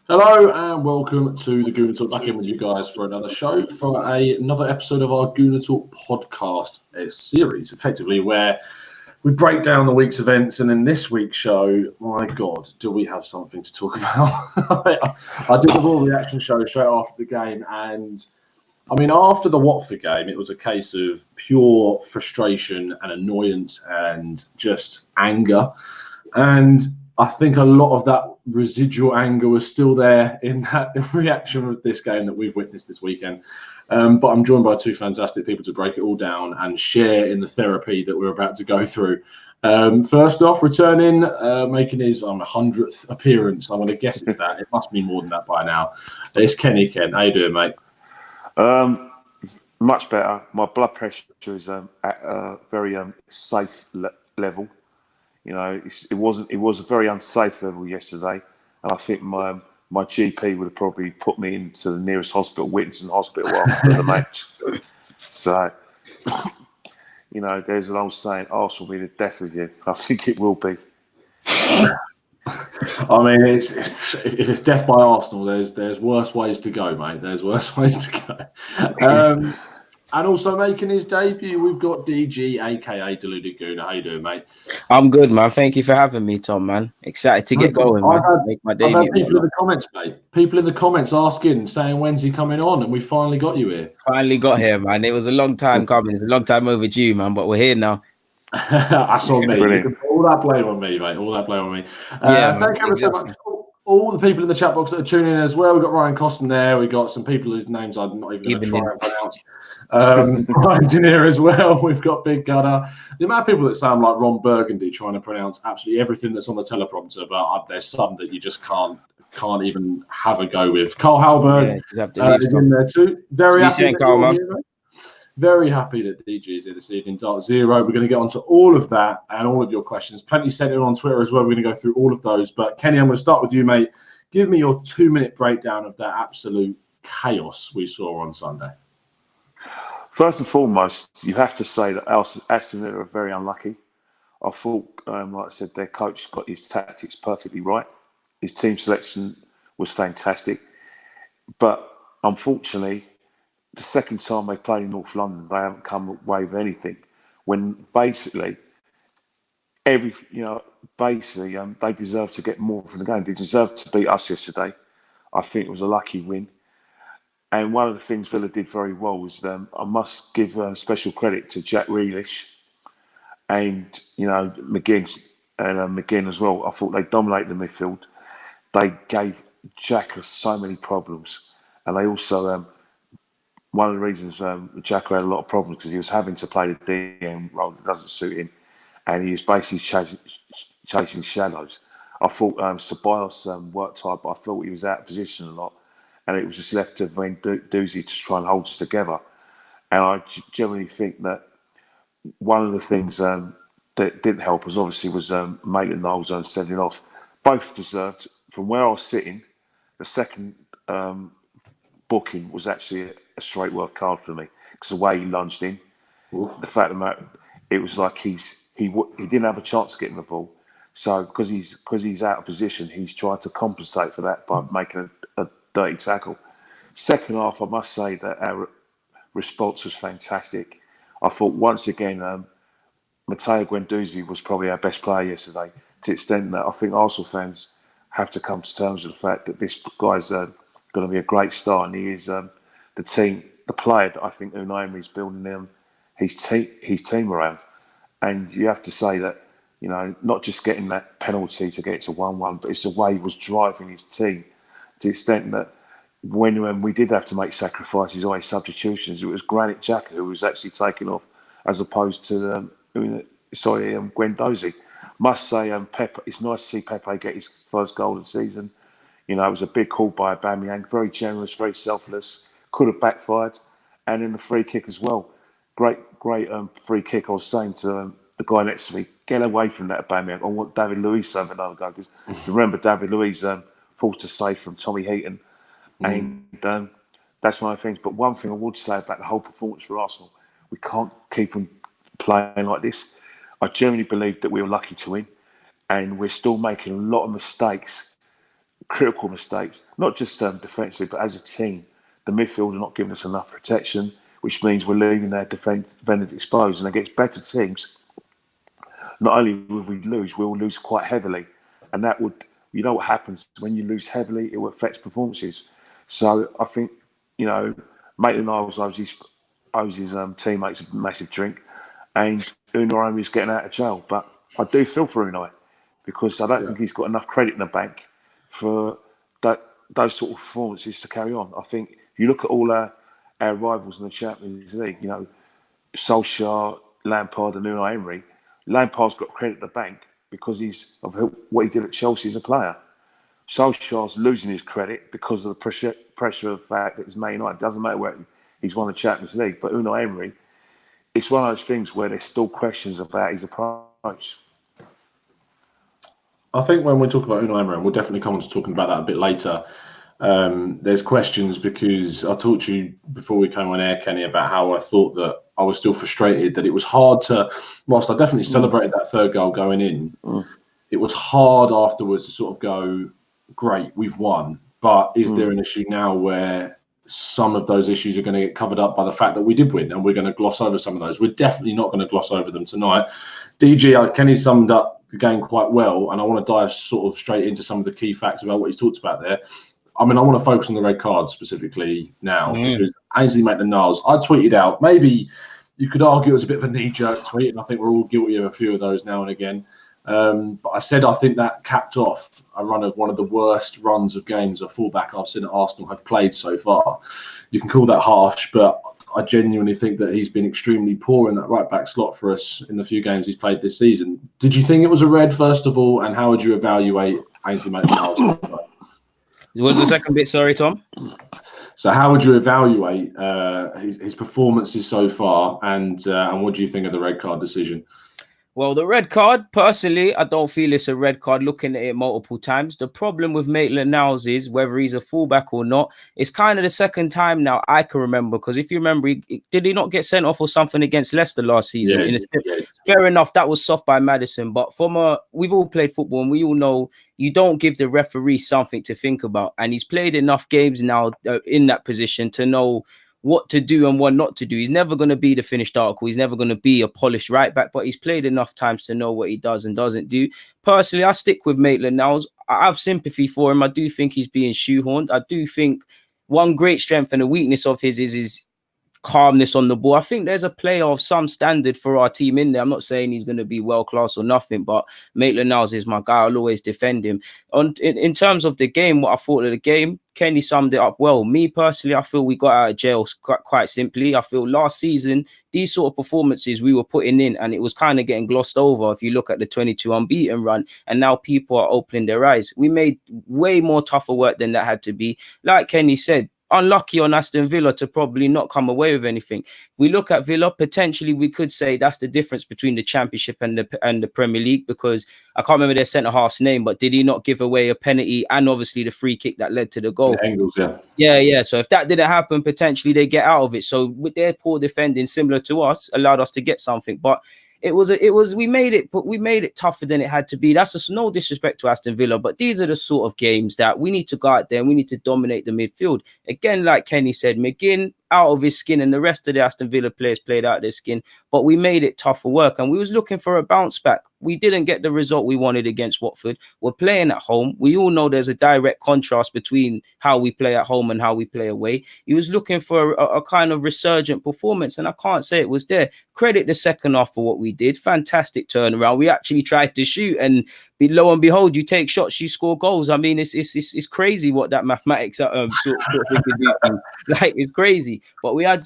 Hello and welcome to the Gooner Talk. Back in with you guys for another show, for another episode of our Gooner Talk podcast series, effectively where we break down the week's events. And in this week's show, my God, do we have something to talk about? I did the Raw reaction show straight after the game, and I mean, after the Watford game, it was a case of pure frustration and annoyance and just anger. And I think a lot of that residual anger was still there in that reaction of this game that we've witnessed this weekend. But I'm joined by two fantastic people to break it all down and share in the therapy that we're about to go through. First off, returning, making his 100th appearance. I'm going to guess it's that. It must be more than that by now. It's Kenny Ken. How you doing, mate? Much better. My blood pressure is at a very safe level. You know, it was a very unsafe level yesterday, and I think my GP would have probably put me into the nearest hospital, Whittington Hospital, after the match. So, you know, there's an old saying, "Arsenal will be the death of you." I think it will be. I mean, if it's death by Arsenal, there's worse ways to go, mate. There's worse ways to go. And also making his debut, we've got DG, aka Deluded Gooner. How you doing, mate? I'm good, man. Thank you for having me, Tom, man. Excited to get going, man. Make my debut. I've had people in the comments, mate. People in the comments asking, saying, when's he coming on? And we finally got you here. Finally got here, man. It was a long time coming. It's a long time overdue, man, but we're here now. That's on me. You can put all that blame on me, mate. All that blame on me. Thank you so much. All the people in the chat box that are tuning in as well. We've got Ryan Coston there. We've got some people whose names I'm not even going to try and pronounce. Brian's in here as well. We've got Big Gunner. The amount of people that sound like Ron Burgundy trying to pronounce absolutely everything that's on the teleprompter, but there's some that you just can't even have a go with. Carl Halberg is in there too. Very happy that you're here, mate. Very happy that DG is here this evening. Dark Zero. We're going to get onto all of that and all of your questions. Plenty sent in on Twitter as well. We're going to go through all of those. But Kenny, I'm going to start with you, mate. Give me your 2-minute breakdown of that absolute chaos we saw on Sunday. First and foremost, you have to say that Aston Villa are very unlucky. I thought, like I said, their coach got his tactics perfectly right. His team selection was fantastic. But unfortunately, the second time they played in North London, they haven't come away with anything. When basically, they deserve to get more from the game. They deserved to beat us yesterday. I think it was a lucky win. And one of the things Villa did very well was I must give special credit to Jack Grealish and McGinn as well. I thought they dominated the midfield. They gave Jack so many problems, and they also. One of the reasons Jack had a lot of problems because he was having to play the DM role that doesn't suit him, and he was basically chasing shadows. I thought Ceballos worked hard, but I thought he was out of position a lot, and it was just left to Van Doozy to try and hold us together. And I generally think that one of the things that didn't help us obviously was Maitland-Niles sending off. Both deserved. From where I was sitting, the second booking was actually a straight work card for me because the way he lunged in, the fact of the matter, it was like he didn't have a chance of getting the ball. So because he's out of position, he's tried to compensate for that by making a dirty tackle. Second half, I must say that our response was fantastic. I thought once again, Matteo Guendouzi was probably our best player yesterday. To the extent that I think Arsenal fans have to come to terms with the fact that this guy's going to be a great star, and he is. The player that I think Unai Emery's building his team around. And you have to say that, you know, not just getting that penalty to get it to 1-1, but it's the way he was driving his team to the extent that when we did have to make sacrifices or substitutions, it was Granit Xhaka who was actually taken off as opposed to Guendouzi. Must say, Pepe, it's nice to see Pepe get his first goal of the season. You know, it was a big call by Aubameyang, very generous, very selfless. Could have backfired, and in the free kick as well. Great free kick. I was saying to the guy next to me, get away from that Aubameyang. I want David Luiz to have another go because remember David Luiz forced a save from Tommy Heaton, and that's one of the things. But one thing I would say about the whole performance for Arsenal, we can't keep them playing like this. I genuinely believe that we were lucky to win, and we're still making a lot of mistakes critical mistakes, not just defensively, but as a team. The midfield are not giving us enough protection, which means we're leaving their defenders exposed. And against better teams, not only will we lose, we will lose quite heavily. And that would, you know what happens when you lose heavily, it will affect performances. So I think, Maitland-Niles owes his teammates a massive drink, and Unai is getting out of jail. But I do feel for Unai, because I don't think he's got enough credit in the bank for those sort of performances to carry on. I think if you look at all our rivals in the Champions League, Solskjaer, Lampard and Unai Emery, Lampard's got credit in the bank because of what he did at Chelsea as a player. Solskjaer's losing his credit because of the pressure of the fact that he's Man United. It doesn't matter where he's won the Champions League, but Unai Emery, it's one of those things where there's still questions about his approach. I think when we talk about Unai Emery, and we'll definitely come on to talking about that a bit later, there's questions, because I talked to you before we came on air, Kenny, about how I thought that I was still frustrated, that it was hard to, whilst I definitely celebrated that third goal going in, it was hard afterwards to sort of go, great, we've won. But is there an issue now where some of those issues are going to get covered up by the fact that we did win, and we're going to gloss over some of those? We're definitely not going to gloss over them tonight. DG, Kenny summed up the game quite well, and I want to dive sort of straight into some of the key facts about what he's talked about there. I mean, I want to focus on the red card specifically now, because Ainsley Maitland-Niles, I tweeted out, maybe you could argue it was a bit of a knee-jerk tweet, and I think we're all guilty of a few of those now and again. But I said I think that capped off a run of one of the worst runs of games a fullback I've seen at Arsenal have played so far. You can call that harsh, but I genuinely think that he's been extremely poor in that right-back slot for us in the few games he's played this season. Did you think it was a red, first of all, and how would you evaluate Ainsley Maitland-Niles? What was the second bit? Sorry, Tom. So how would you evaluate his performances so far, and what do you think of the red card decision? Well, the red card, personally, I don't feel it's a red card looking at it multiple times. The problem with Maitland-Niles is, whether he's a fullback or not, it's kind of the second time now I can remember. Because if you remember, did he not get sent off or something against Leicester last season? Fair enough, that was soft by Maddison. But we've all played football, and we all know you don't give the referee something to think about. And he's played enough games now in that position to know what to do and what not to do. He's never going to be the finished article. He's never going to be a polished right back, but he's played enough times to know what he does and doesn't do. Personally, I stick with Maitland-Niles. I have sympathy for him. I do think he's being shoehorned. I do think one great strength and a weakness of his is his calmness on the ball. I think there's a player of some standard for our team in there. I'm not saying he's going to be world class or nothing, but Maitland-Niles is my guy. I'll always defend him. In terms of the game, what I thought of the game, Kenny summed it up well. Me personally, I feel we got out of jail quite simply. I feel last season, these sort of performances we were putting in, and it was kind of getting glossed over if you look at the 22 unbeaten run, and now people are opening their eyes. We made way more tougher work than that had to be. Like Kenny said, unlucky on Aston Villa to probably not come away with anything. If we look at Villa, potentially we could say that's the difference between the Championship and the Premier League, because I can't remember their centre-half's name, but did he not give away a penalty and obviously the free kick that led to the goal? Angles, Yeah. So if that didn't happen, potentially they get out of it. So with their poor defending, similar to us, allowed us to get something. But we made it tougher than it had to be. That's just no disrespect to Aston Villa, but these are the sort of games that we need to go out there and we need to dominate the midfield. Again, like Kenny said, McGinn out of his skin, and the rest of the Aston Villa players played out of their skin, but we made it tougher work, and we was looking for a bounce back. We didn't get the result we wanted against Watford. We're playing at home. We all know there's a direct contrast between how we play at home and how we play away. He was looking for a kind of resurgent performance, and I can't say it was there. Credit the second half for what we did. Fantastic turnaround. We actually tried to shoot, and lo and behold, you take shots, you score goals. I mean, it's crazy what that mathematics sort of we could do. Like, it's crazy. But we had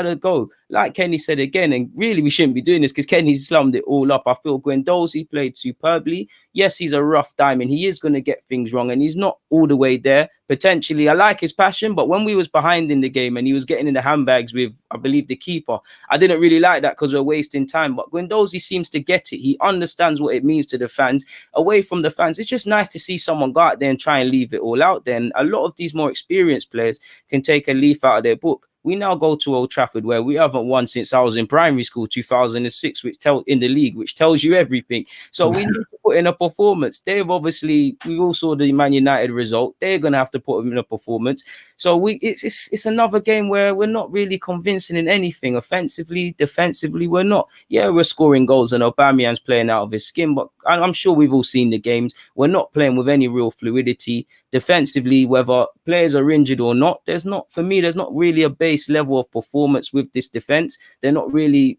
a go. Like Kenny said again, and really we shouldn't be doing this because Kenny slummed it all up. I feel Guendouzi played superbly. Yes, he's a rough diamond. He is going to get things wrong, and he's not all the way there. Potentially, I like his passion, but when we was behind in the game and he was getting in the handbags with, I believe, the keeper, I didn't really like that because we're wasting time. But Guendouzi seems to get it. He understands what it means to the fans. Away from the fans, it's just nice to see someone go out there and try and leave it all out there. And a lot of these more experienced players can take a leaf out of their book. We now go to Old Trafford, where we haven't won since I was in primary school, 2006, in the league, which tells you everything. So we need to put in a performance. They've obviously, we all saw the Man United result. They're going to have to put in a performance. So it's another game where we're not really convincing in anything. Offensively, defensively, we're not. Yeah, we're scoring goals and Aubameyang's playing out of his skin, but I'm sure we've all seen the games. We're not playing with any real fluidity. Defensively, whether players are injured or not, there's not really a base level of performance with this defense. They're not really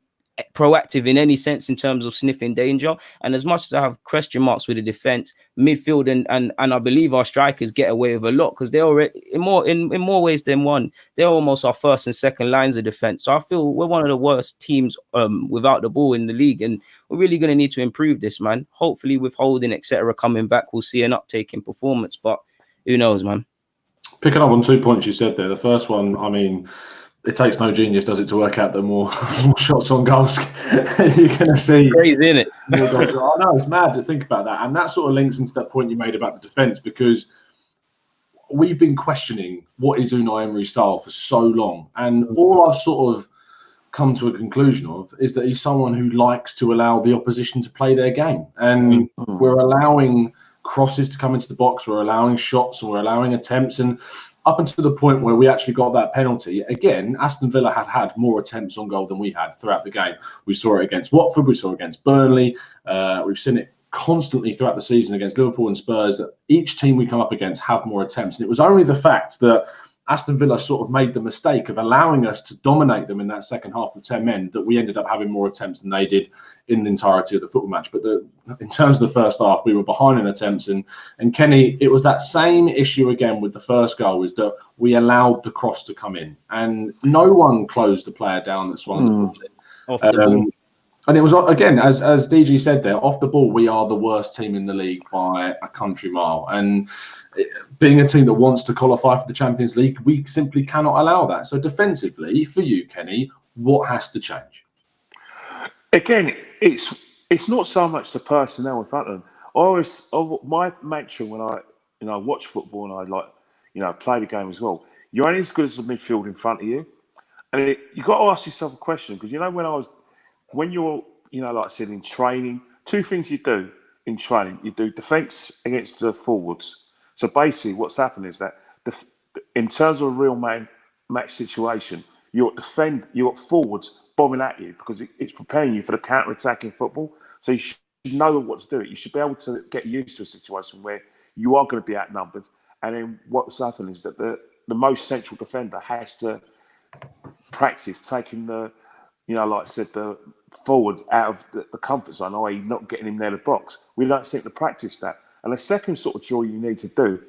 proactive in any sense in terms of sniffing danger. And as much as I have question marks with the defense, midfield and I believe our strikers get away with a lot because they're already in more ways than one. They're almost our first and second lines of defense. So I feel we're one of the worst teams without the ball in the league, and we're really going to need to improve this, man. Hopefully with Holding, etc., coming back, we'll see an uptake in performance, but who knows, man. Picking up on 2 points you said there. The first one, I mean, it takes no genius, does it, to work out that more shots on goals you're going to see. Crazy, isn't it? I know, it's mad to think about that. And that sort of links into that point you made about the defence, because we've been questioning what is Unai Emery's style for so long. And all I've sort of come to a conclusion of is that he's someone who likes to allow the opposition to play their game. And we're allowing crosses to come into the box, we're allowing shots, and we're allowing attempts. And up until the point where we actually got that penalty, again, Aston Villa had more attempts on goal than we had throughout the game. We saw it against Watford, we saw it against Burnley, we've seen it constantly throughout the season against Liverpool and Spurs, that each team we come up against have more attempts. And it was only the fact that Aston Villa sort of made the mistake of allowing us to dominate them in that second half of 10 men that we ended up having more attempts than they did in the entirety of the football match. But in terms of the first half, we were behind in attempts. And Kenny, it was that same issue again with the first goal, is that we allowed the cross to come in. And no one closed the player down that swung the ball in. Off the ball. And it was, again, as DG said there, off the ball, we are the worst team in the league by a country mile. And being a team that wants to qualify for the Champions League, we simply cannot allow that. So defensively, for you, Kenny, what has to change? Again, it's not so much the personnel in front of them. My mantra when I watch football and I play the game as well, you're only as good as the midfield in front of you. And you've got to ask yourself a question, because when you're like I said, in training, two things you do in training: you do defence against the forwards. So basically, what's happened is that in terms of a real match situation, you're forwards bombing at you because it's preparing you for the counter-attacking football. So you should know what to do. You should be able to get used to a situation where you are going to be outnumbered. And then what's happened is that the most central defender has to practice taking the forward out of the comfort zone, i.e. not getting him near the box. We don't seem to practice that. And the second sort of draw you need to do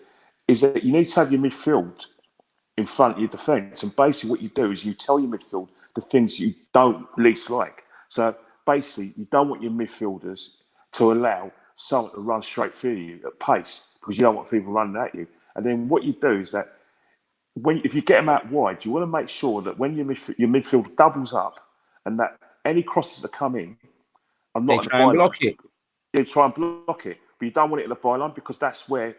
is that you need to have your midfield in front of your defence. And basically what you do is you tell your midfield the things you don't least like. So basically you don't want your midfielders to allow someone to run straight through you at pace, because you don't want people running at you. And then what you do is that if you get them out wide, you want to make sure that when your midfield doubles up, and that any crosses that come in are not they try and block it. They try and block it, but you don't want it at the byline, because that's where,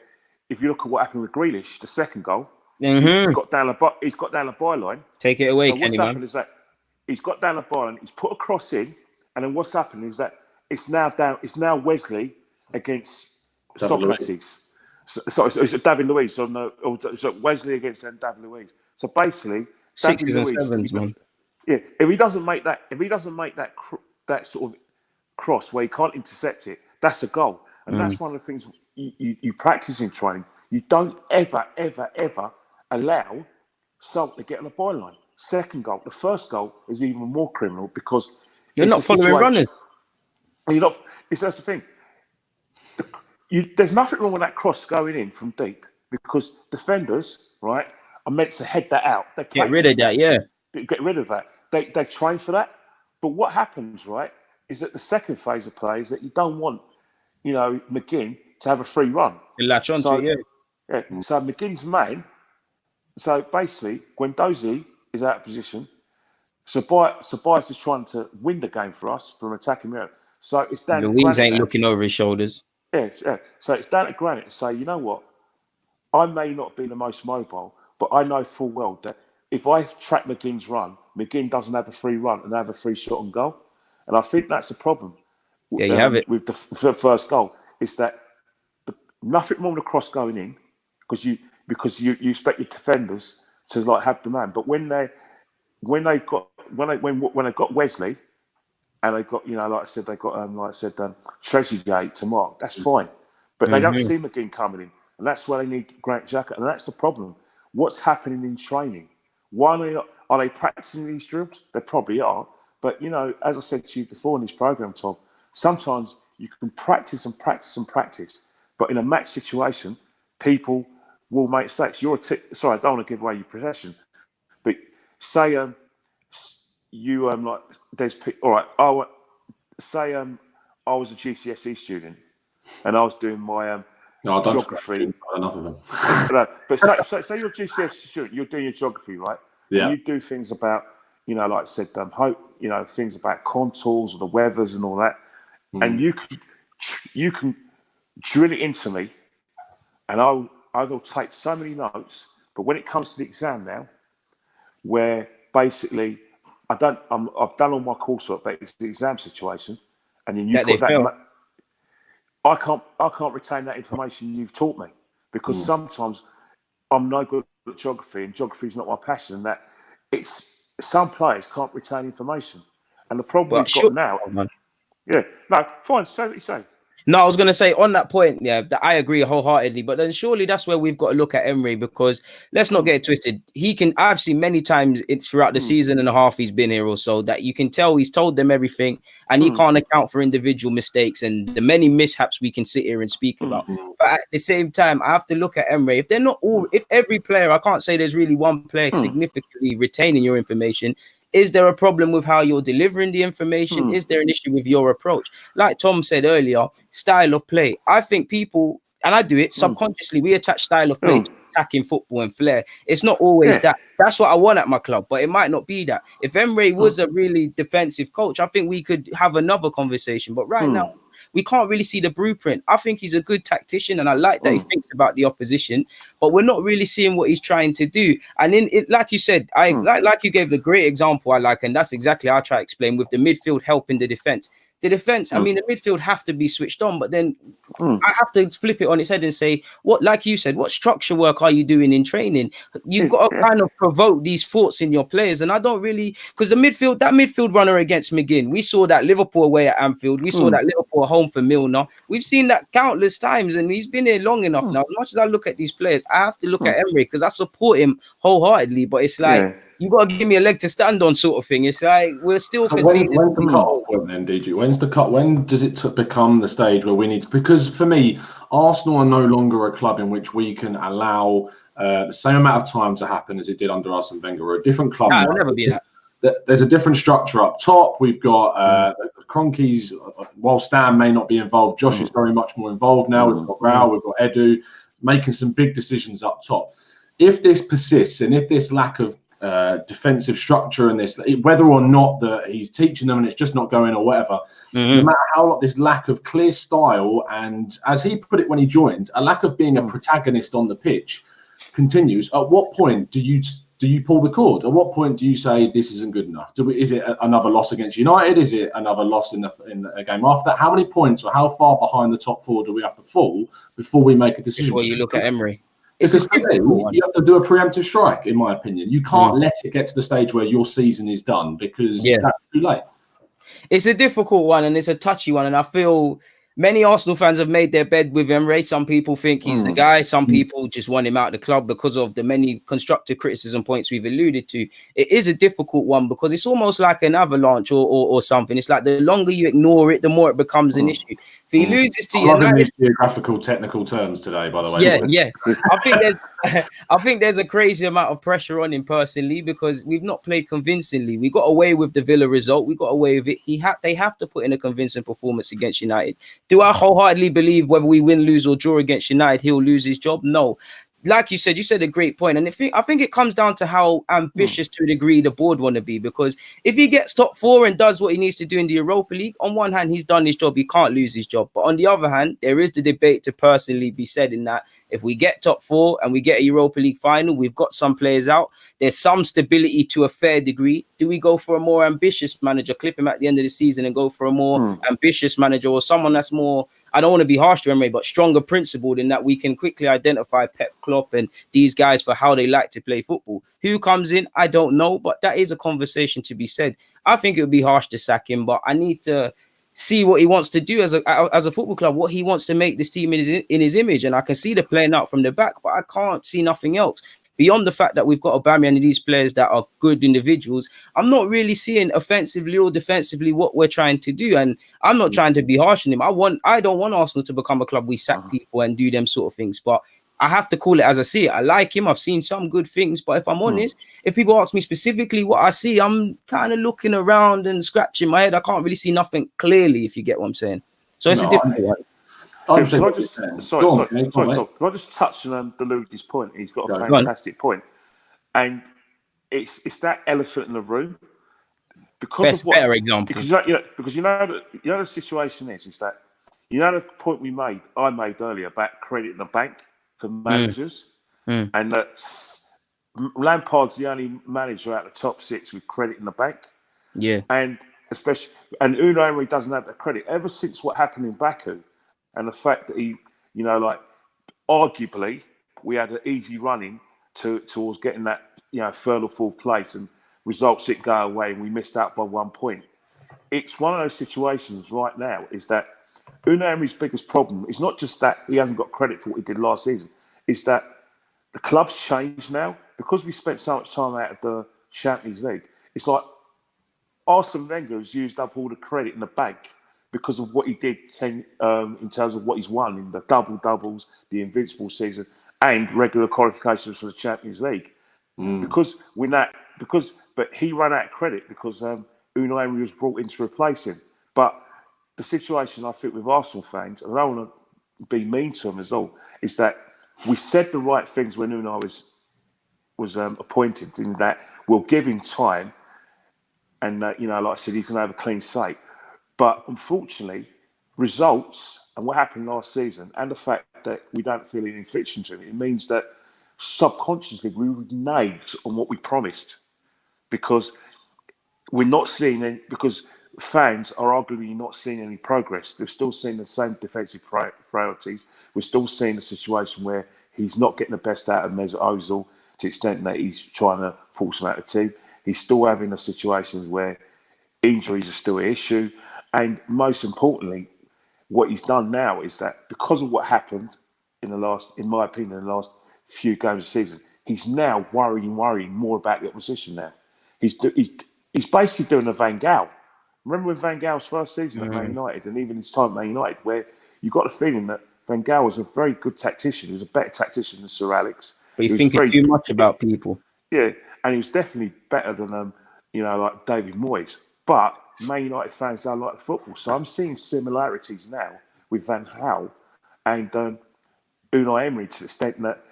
if you look at what happened with Grealish, the second goal, he's got down the byline. Take it away, so Kenny, what's happened is that he's got down the byline, he's put a cross in, and then what's happened is that it's now Wesley against Socrates. So it's David Luiz, so Wesley against David Luiz. So basically, sixes and sevens, man. Yeah, if he doesn't make that sort of cross where he can't intercept it, that's a goal. And that's one of the things you practice in training. You don't ever allow someone to get on the byline. Second goal, the first goal is even more criminal, because you're not following runners. That's the thing. There's nothing wrong with that cross going in from deep, because defenders, right, are meant to head that out. They get rid of that, yeah. Get rid of that. They train for that. But what happens, right, is that the second phase of play is that you don't want, McGinn to have a free run. You latch onto it, yeah. So McGinn's man. So basically, when Dozy is out of position, Sabias is trying to win the game for us from attacking mirror. So it's down to Louise ain't looking over his shoulders. Yeah. So it's down to Granit to say, you know what? I may not be the most mobile, but I know full well that if I track McGinn's run, McGinn doesn't have a free run and have a free shot on goal. And I think that's the problem. Yeah, you have it. With the first goal. is that nothing more than a cross going in because you expect your defenders to like have the man, but when they got Wesley and they got like I said Trezeguet to mark, that's fine, but they don't see McGinn coming in, and that's where they need Grant Xhaka, and that's the problem. What's happening in training? Why are they practicing these drills? They probably are, but as I said to you before in this program, Tom, sometimes you can practice and practice and practice, but in a match situation, people will make mistakes. Sorry, I don't want to give away your possession, but say you like there's all right. Say I was a GCSE student and I was doing my no, I don't geography. Enough of them. But say you're a GCSE student, you're doing your geography, right? Yeah. And you do things about like I said, things about contours or the weathers and all that, and you can drill it into me, and I will take so many notes. But when it comes to the exam now, where basically I've done all my coursework, but it's the exam situation, and then you put that. I can't retain that information you've taught me because sometimes I'm no good at geography, and geography is not my passion. And that it's some players can't retain information, and the problem we've got now. Yeah, no, fine. Say what you say. No, I was going to say on that point, I agree wholeheartedly. But then surely that's where we've got to look at Emery, because let's not get it twisted. I've seen many times throughout the season and a half he's been here or so that you can tell he's told them everything and he can't account for individual mistakes and the many mishaps we can sit here and speak about. But at the same time, I have to look at Emery. If they're not all, if every player, I can't say there's really one player significantly retaining your information. Is there a problem with how you're delivering the information? Is there an issue with your approach? Like Tom said earlier, style of play. I think people, and I do it subconsciously, we attach style of play to attacking football and flair. It's not always that. That's what I want at my club, but it might not be that. If Emery was a really defensive coach, I think we could have another conversation. But right now, we can't really see the blueprint. I think he's a good tactician, and I like that he thinks about the opposition, but we're not really seeing what he's trying to do. And in it, like you said, like you gave the great example I like, and that's exactly how I try to explain with the midfield helping the defense. The defense, I mean, the midfield have to be switched on, but then I have to flip it on its head and say, what, like you said, what structure work are you doing in training? You've got to kind of provoke these thoughts in your players. And I don't really, because that midfield runner against McGinn, we saw that Liverpool away at Anfield. We saw that Liverpool home for Milner. We've seen that countless times, and he's been here long enough now. As much as I look at these players, I have to look at Emery because I support him wholeheartedly, but it's like, you got to give me a leg to stand on, sort of thing. It's like we're still conceding. When's the cut-off point then, DG? When's the cut? When does it become the stage where we need to? Because for me, Arsenal are no longer a club in which we can allow the same amount of time to happen as it did under Arsene Wenger. We're a different club. No, it'll never be that. There's a different structure up top. We've got Kroenke's, while Stan may not be involved, Josh is very much more involved now. We've got Rao, we've got Edu, making some big decisions up top. If this persists and if this lack of defensive structure and this, whether or not that he's teaching them and it's just not going or whatever, no matter how this lack of clear style and, as he put it when he joined, a lack of being a protagonist on the pitch continues, at what point do you pull the cord? At what point do you say this isn't good enough? Is it another loss against United? Is it another loss in a game after that? How many points or how far behind the top four do we have to fall before we make a decision? Before you look at Emery. Because for me, you have to do a preemptive strike, in my opinion. You can't let it get to the stage where your season is done because that's too late. It's a difficult one and it's a touchy one. And I feel many Arsenal fans have made their bed with Emery. Some people think he's the guy. Some people just want him out of the club because of the many constructive criticism points we've alluded to. It is a difficult one because it's almost like an avalanche or something. It's like the longer you ignore it, the more it becomes an issue. If he loses to United, geographical technical terms today, by the way. Yeah. I think there's a crazy amount of pressure on him personally because we've not played convincingly. We got away with the Villa result. We got away with it. They have to put in a convincing performance against United. Do I wholeheartedly believe whether we win, lose, or draw against United, he'll lose his job? No. Like you said a great point. And I think it comes down to how ambitious to a degree the board want to be. Because if he gets top four and does what he needs to do in the Europa League, on one hand, he's done his job. He can't lose his job. But on the other hand, there is the debate to personally be said in that If we get top 4 and we get a Europa League final, we've got some players out. There's some stability to a fair degree. Do we go for a more ambitious manager, clip him at the end of the season and go for a more ambitious manager, or someone that's more, I don't want to be harsh to Emery, but stronger principled in that we can quickly identify Pep, Klopp and these guys for how they like to play football? Who comes in? I don't know, but that is a conversation to be said. I think it would be harsh to sack him, but I need to see what he wants to do as a football club, what he wants to make this team in his image. And I can see the playing out from the back, but I can't see nothing else. Beyond the fact that we've got Aubameyang and these players that are good individuals, I'm not really seeing offensively or defensively what we're trying to do. And I'm not trying to be harsh on him. I don't want Arsenal to become a club we sack people and do them sort of things. But I have to call it as I see it. I like him. I've seen some good things. But if I'm honest, if people ask me specifically what I see, I'm kind of looking around and scratching my head. I can't really see nothing clearly, if you get what I'm saying. So it's a different one. Can I just touch on Deluded's point? He's got a fantastic point, and it's that elephant in the room. Because better example. Because the situation is that the point I made earlier about credit in the bank for managers, and that Lampard's the only manager out of the top 6 with credit in the bank. Yeah, and Unai Emery doesn't have that credit ever since what happened in Baku. And the fact that he, arguably, we had an easy running towards getting that, third or fourth place, and results didn't go away, and we missed out by 1 point. It's one of those situations right now is that Unai Emery's biggest problem is not just that he hasn't got credit for what he did last season, it's that the club's changed now because we spent so much time out of the Champions League. It's like Arsene Wenger has used up all the credit in the bank because of what he did in terms of what he's won in the doubles, the invincible season, and regular qualifications for the Champions League. But he ran out of credit because Unai Emery was brought in to replace him. But the situation I think with Arsenal fans, and I don't want to be mean to them as all, is that we said the right things when Unai was appointed, in that we'll give him time, and like I said, he's going to have a clean slate. But unfortunately, results and what happened last season, and the fact that we don't feel any fiction to it means that subconsciously we reneged on what we promised, because we're not seeing any, because fans are arguably not seeing any progress. They're still seeing the same defensive frailties. We're still seeing a situation where he's not getting the best out of Mesut Ozil to the extent that he's trying to force him out of the team. He's still having the situations where injuries are still an issue. And most importantly, what he's done now is that because of what happened in my opinion, in the last few games of the season, he's now worrying more about the opposition now. He's basically doing a Van Gaal. Remember when Van Gaal's first season at Man United, and even his time at Man United, where you got the feeling that Van Gaal was a very good tactician. He was a better tactician than Sir Alex. But you think too much about people. Yeah, and he was definitely better than like David Moyes. But Man United fans don't like football, so I'm seeing similarities now with Van Gaal and Unai Emery, to the extent that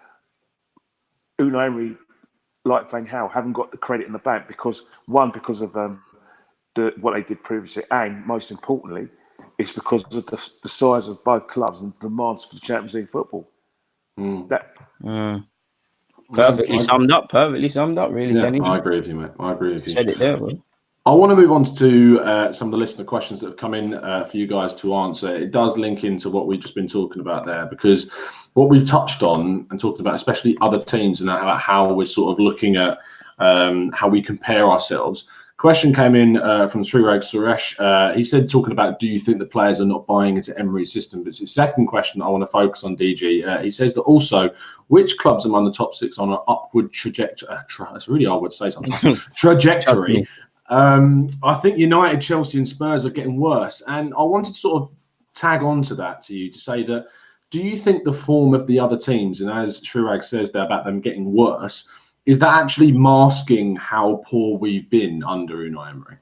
Unai Emery, like Van Gaal, haven't got the credit in the bank because of what they did previously, and most importantly, it's because of the size of both clubs and the demands for the Champions League football. Perfectly summed up, really. Yeah, Kenny. I agree with you, mate. I agree with you. Said it there, bro. I want to move on to some of the listener questions that have come in for you guys to answer. It does link into what we've just been talking about there, because what we've touched on and talking about, especially other teams and how we're sort of looking at how we compare ourselves. Question came in from Srirag Suresh. He said, talking about, do you think the players are not buying into Emery's system? But it's his second question I want to focus on, DG. He says that also, which clubs among the top 6 on an upward trajectory? It's really hard to say something. Trajectory. I think United, Chelsea and Spurs are getting worse. And I wanted to sort of tag on to that to you to say that, do you think the form of the other teams, and as Srirag says there about them getting worse, is that actually masking how poor we've been under Unai Emery?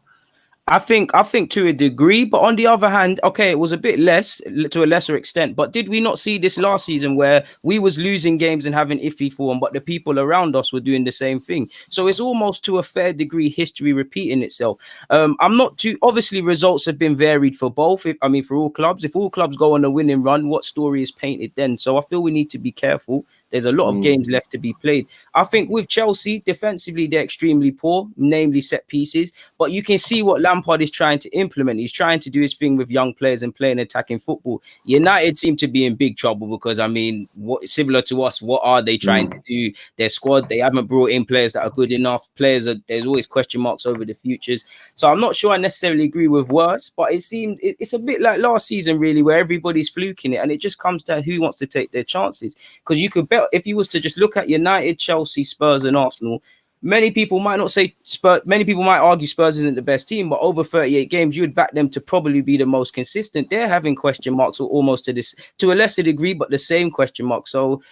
I think to a degree, but on the other hand, okay, it was a bit less to a lesser extent. But did we not see this last season where we was losing games and having iffy form, but the people around us were doing the same thing? So it's almost to a fair degree history repeating itself. I'm not too obviously results have been varied for both. For all clubs, if all clubs go on a winning run, what story is painted then? So I feel we need to be careful. There's a lot of games left to be played. I think with Chelsea, defensively, they're extremely poor, namely set pieces. But you can see what Lampard is trying to implement. He's trying to do his thing with young players and playing attacking football. United seem to be in big trouble because, similar to us, what are they trying to do? Their squad, they haven't brought in players that are good enough. There's always question marks over the futures. So I'm not sure I necessarily agree with words, but it's a bit like last season, really, where everybody's fluking it. And it just comes down who wants to take their chances. Because you could bet if you was to just look at United, Chelsea, Spurs, and Arsenal, many people might not say Spurs. Many people might argue Spurs isn't the best team, but over 38 games, you would back them to probably be the most consistent. They're having question marks, or almost to a lesser degree, but the same question mark. So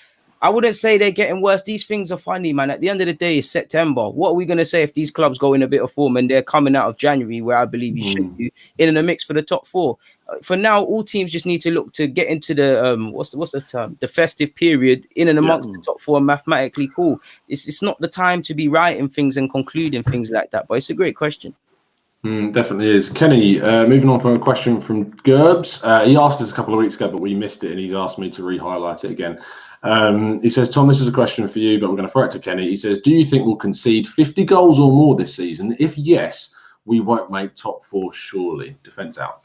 I wouldn't say they're getting worse. These things are funny, man. At the end of the day, it's September. What are we going to say if these clubs go in a bit of form and they're coming out of January, where I believe you should be in the mix for the top four? For now, all teams just need to look to get into the what's the term? The festive period in and amongst the top four, mathematically cool. It's not the time to be writing things and concluding things like that. But it's a great question. Definitely is. Kenny, moving on from a question from Gerbs. He asked us a couple of weeks ago, but we missed it, and he's asked me to re-highlight it again. He says, Tom, this is a question for you, but we're going to throw it to Kenny. He says, do you think we'll concede 50 goals or more this season? If yes, we won't make top four, surely. Defence out.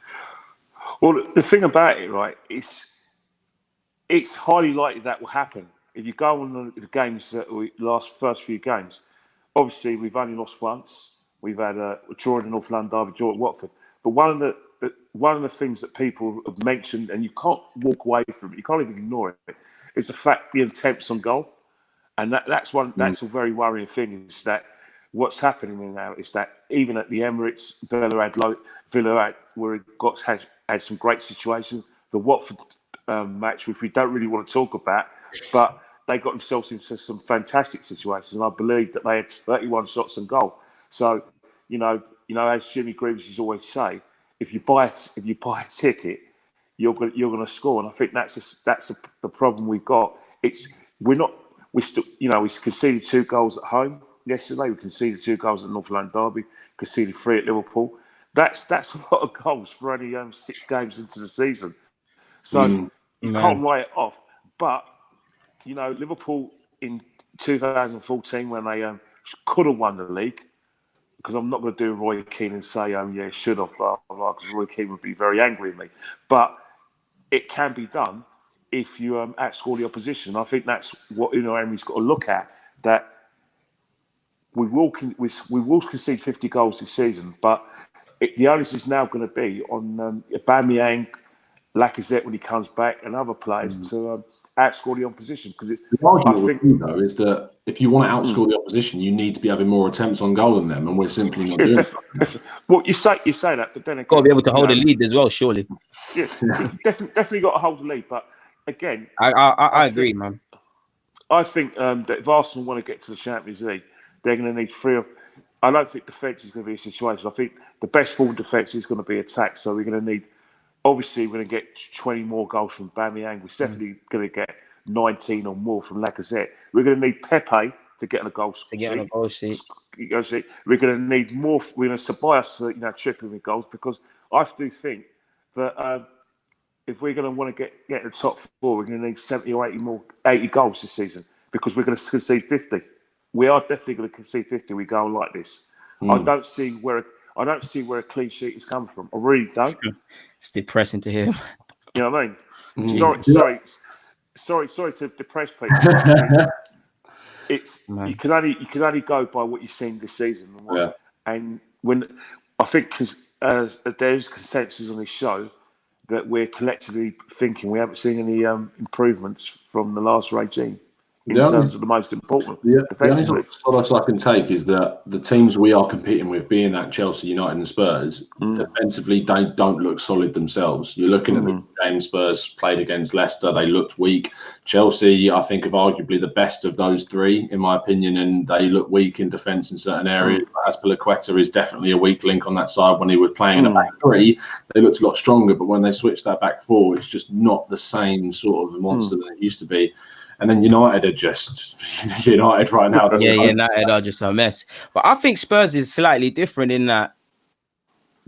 Well, the thing about it, right, it's highly likely that will happen. If you go on the games that we first few games, obviously we've only lost once. We've had a draw in the North London Derby, draw at Watford. But one of the things that people have mentioned, and you can't walk away from it, you can't even ignore it, is the fact the attempts on goal, and that's a very worrying thing. Is that what's happening now is that even at the Emirates, Villa where it had some great situations. The Watford match, which we don't really want to talk about, but they got themselves into some fantastic situations, and I believe that they had 31 shots on goal. So, as Jimmy Greaves used to always say, if you buy a ticket, you're going to score, and I think that's the problem we've got. We conceded 2 goals at home yesterday. We conceded 2 goals at North London Derby, conceded 3 at Liverpool. That's a lot of goals for only 6 games into the season. So you can't write it off. But Liverpool in 2014, when they could have won the league, because I'm not going to do Roy Keane and say, should have, blah, blah, blah, because Roy Keane would be very angry at me. But it can be done if you outscore the opposition. I think that's what Emery's got to look at, that we will concede 50 goals this season, but the onus is now going to be on Aubameyang, Lacazette when he comes back, and other players to outscore the opposition. Because the argument though is that if you want to outscore the opposition, you need to be having more attempts on goal than them, and we're simply not doing it. Well, you say that, but then again, got to be able to hold a lead as well, surely. Yeah, definitely got to hold the lead. But again, I agree, man. I think that if Arsenal want to get to the Champions League, they're going to need 3 of. I don't think defence is going to be a situation. I think the best forward defence is going to be attack. So we're going to need. Obviously, we're going to get 20 more goals from Aubameyang. We're definitely going to get 19 or more from Lacazette. We're going to need Pepe to get on a goal sheet. We're going to need more. We're going to Ceballos, tripping with goals, because I do think that if we're going to want to get the top 4, we're going to need 70 or 80 goals this season, because we're going to concede 50. We are definitely going to concede 50. We go on like this. I don't see where a clean sheet is coming from. I really don't. It's depressing to hear. You know what I mean? Sorry to depress people. You can only go by what you've seen this season. And when I think there's consensus on this show that we're collectively thinking we haven't seen any improvements from the last regime. in terms of the most important. The only sort of solace I can take is that the teams we are competing with, being that Chelsea, United, and Spurs, defensively they don't look solid themselves. You're looking at the game Spurs played against Leicester; they looked weak. Chelsea, I think, are arguably the best of those three, in my opinion, and they look weak in defence in certain areas. Azpilicueta is definitely a weak link on that side. When he was playing in a back three, they looked a lot stronger, but when they switched that back four, it's just not the same sort of monster that it used to be. And then United are just United right now. Yeah, United are just a mess. But I think Spurs is slightly different in that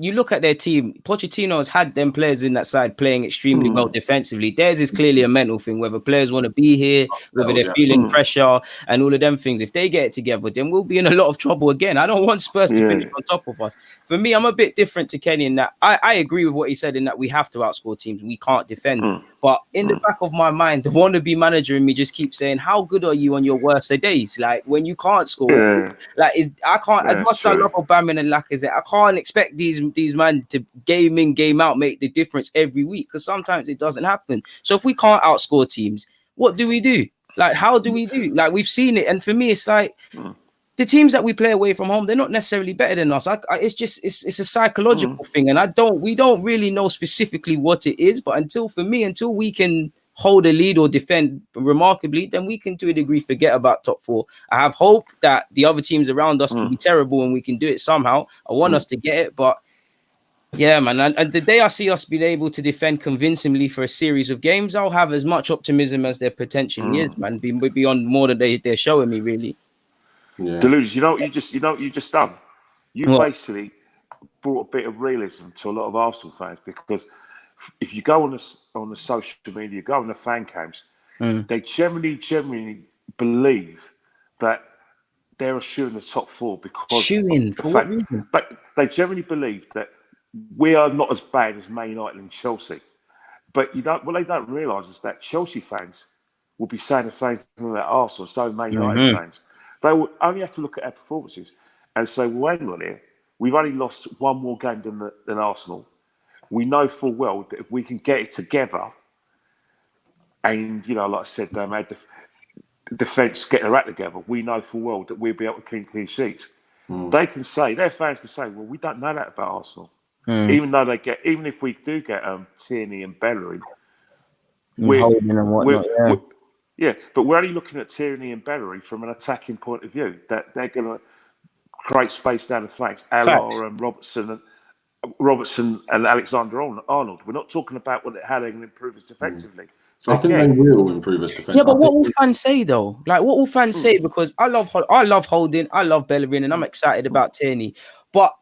you look at their team. Pochettino has had them players in that side playing extremely well defensively. Theirs is clearly a mental thing, whether players want to be here, whether they're feeling pressure and all of them things. If they get it together, then we'll be in a lot of trouble again. I don't want Spurs to finish on top of us. For me, I'm a bit different to Kenny in that I agree with what he said in that we have to outscore teams. We can't defend. But in the back of my mind, the wannabe manager in me just keeps saying, how good are you on your worst days? Like when you can't score, I can't, as much as I love Aubameyang and Lacazette, I can't expect these men to game in, game out, make the difference every week, because sometimes it doesn't happen. So if we can't outscore teams, what do we do? Like, how do we do? Like, we've seen it. And for me, it's like, the teams that we play away from home, they're not necessarily better than us. It's a psychological thing, and we don't really know specifically what it is. But until we can hold a lead or defend remarkably, then we can to a degree forget about top four. I have hope that the other teams around us can be terrible and we can do it somehow. I want us to get it, but yeah, man. And the day I see us being able to defend convincingly for a series of games, I'll have as much optimism as there potentially is, man. Beyond more than they're showing me, really. Yeah. Deluded, you know what you just done? You basically brought a bit of realism to a lot of Arsenal fans, because if you go on the social media, go on the fan cams, they generally believe that they're eschewing the top four because but they generally believe that we are not as bad as Man United and Chelsea. But what they don't realise is that Chelsea fans will be saying the same thing about Arsenal, so Man United fans. They will only have to look at our performances and say, well, hang on here, we've only lost one more game than Arsenal. We know full well that if we can get it together and, like I said, our defence get their act together, we know full well that we'll be able to clean sheets. They can say, their fans can say, well, we don't know that about Arsenal. Even if we do get Tierney and Bellerin, but we're only looking at Tierney and Bellerin from an attacking point of view. That they're going to create space down the flanks. Allar and Robertson and Alexander-Arnold. We're not talking about how they can improve us defensively. So I think they will improve us defensively. Yeah, but what will fans say though? Like, what will fans say? Because I love Holding, I love Bellerin, and I'm excited about Tierney. But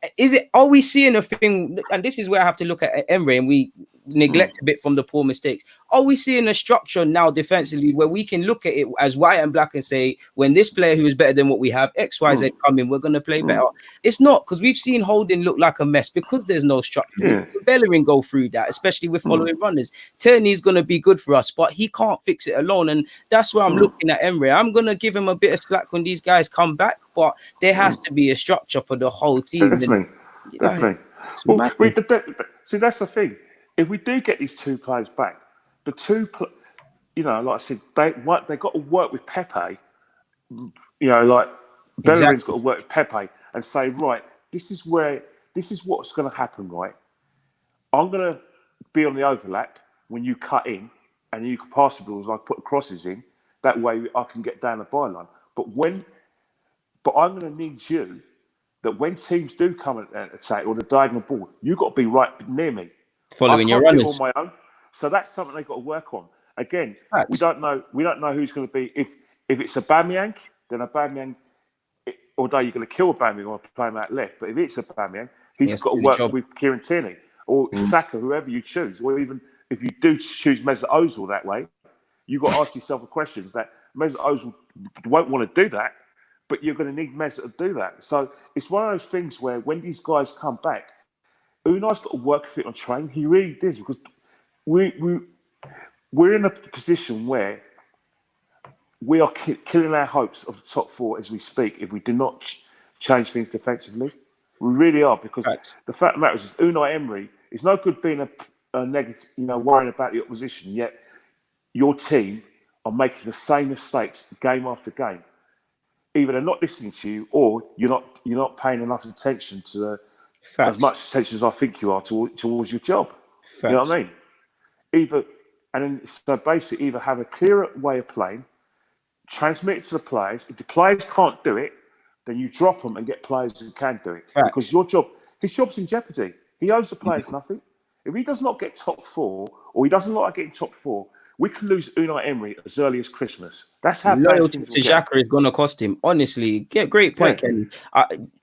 are we seeing a thing? And this is where I have to look at Emery, and we neglect a bit from the poor mistakes. Are we seeing a structure now defensively where we can look at it as white and black and say, when this player who is better than what we have, XYZ come in, we're going to play better? It's not, because we've seen Holding look like a mess because there's no structure. Bellerin go through that, especially with following runners. Tierney's going to be good for us, but he can't fix it alone. And that's where I'm looking at Emery. I'm going to give him a bit of slack when these guys come back, but there has to be a structure for the whole team. Definitely. Well, see, that's the thing. If we do get these two players back, like I said, they got to work with Pepe. Bellerin's got to work with Pepe and say, right, this is what's going to happen, right? I'm going to be on the overlap when you cut in, and you can pass the balls. I put the crosses in. That way, I can get down the byline. But I'm going to need you that when teams do come and attack or the diagonal ball, you've got to be right near me. Following your runners on my own, so that's something they've got to work on. Again, we don't know who's going to be. If it's Aubameyang, then Aubameyang. Although you're going to kill Aubameyang or play him out left, but if it's Aubameyang, he's got to work with Kieran Tierney or Saka, whoever you choose, or even if you do choose Mesut Ozil that way, you've got to ask yourself the questions that Mesut Ozil won't want to do that, but you're going to need Mesut to do that. So it's one of those things where when these guys come back, Unai's got to work fit on training. He really does, because we're in a position where we are killing our hopes of the top four as we speak if we do not change things defensively. We really are, because the fact of the matter is Unai Emery, it's no good being a negative, worrying about the opposition, yet your team are making the same mistakes game after game. Either they're not listening to you, or you're not paying enough attention to as much attention as I think you are towards your job. Facts. You know what I mean? So basically, either have a clearer way of playing, transmit it to the players. If the players can't do it, then you drop them and get players who can do it. Facts. Because his job's in jeopardy. He owes the players nothing. If he does not get top 4, or he doesn't like getting top 4, we can lose Unai Emery as early as Christmas. That's how loyalty to Xhaka is going to cost him. Honestly, great point, Kenny.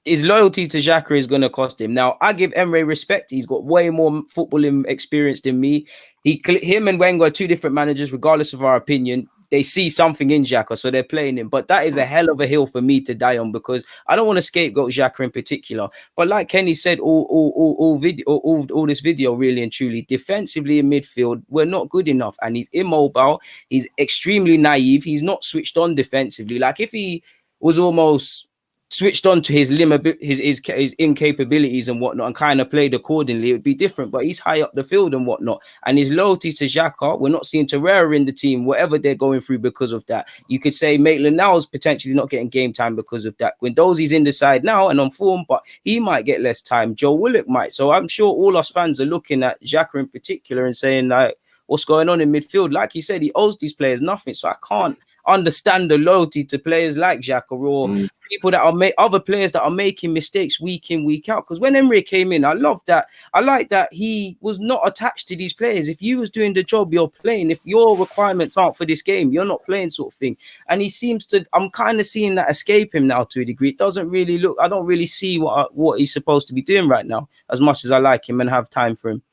His loyalty to Xhaka is going to cost him. Now, I give Emery respect. He's got way more footballing experience than me. Him and Wenger are two different managers, regardless of our opinion. They see something in Xhaka, so they're playing him. But that is a hell of a hill for me to die on, because I don't want to scapegoat Xhaka in particular. But like Kenny said, all this video, really and truly, defensively in midfield, we're not good enough. And he's immobile. He's extremely naive. He's not switched on defensively. Like, if he was almost switched on to his limit, his incapabilities and whatnot, and kind of played accordingly, it would be different. But he's high up the field and whatnot, and his loyalty to Xhaka, we're not seeing Torreira in the team, whatever they're going through because of that. You could say Maitland-Niles potentially not getting game time because of that. Guendouzi's in the side now and on form, but he might get less time. Joe Willock might. So I'm sure all us fans are looking at Xhaka in particular and saying, like, what's going on in midfield? Like he said, he owes these players nothing. So I can't understand the loyalty to players like Xhaka, or people that are other players that are making mistakes week in, week out. Because when Emery came in, I like that he was not attached to these players. If you was doing the job, you're playing. If your requirements aren't for this game, you're not playing, sort of thing. And he seems to, I'm kind of seeing that escape him now to a degree. It doesn't really look, I don't really see what he's supposed to be doing right now, as much as I like him and have time for him.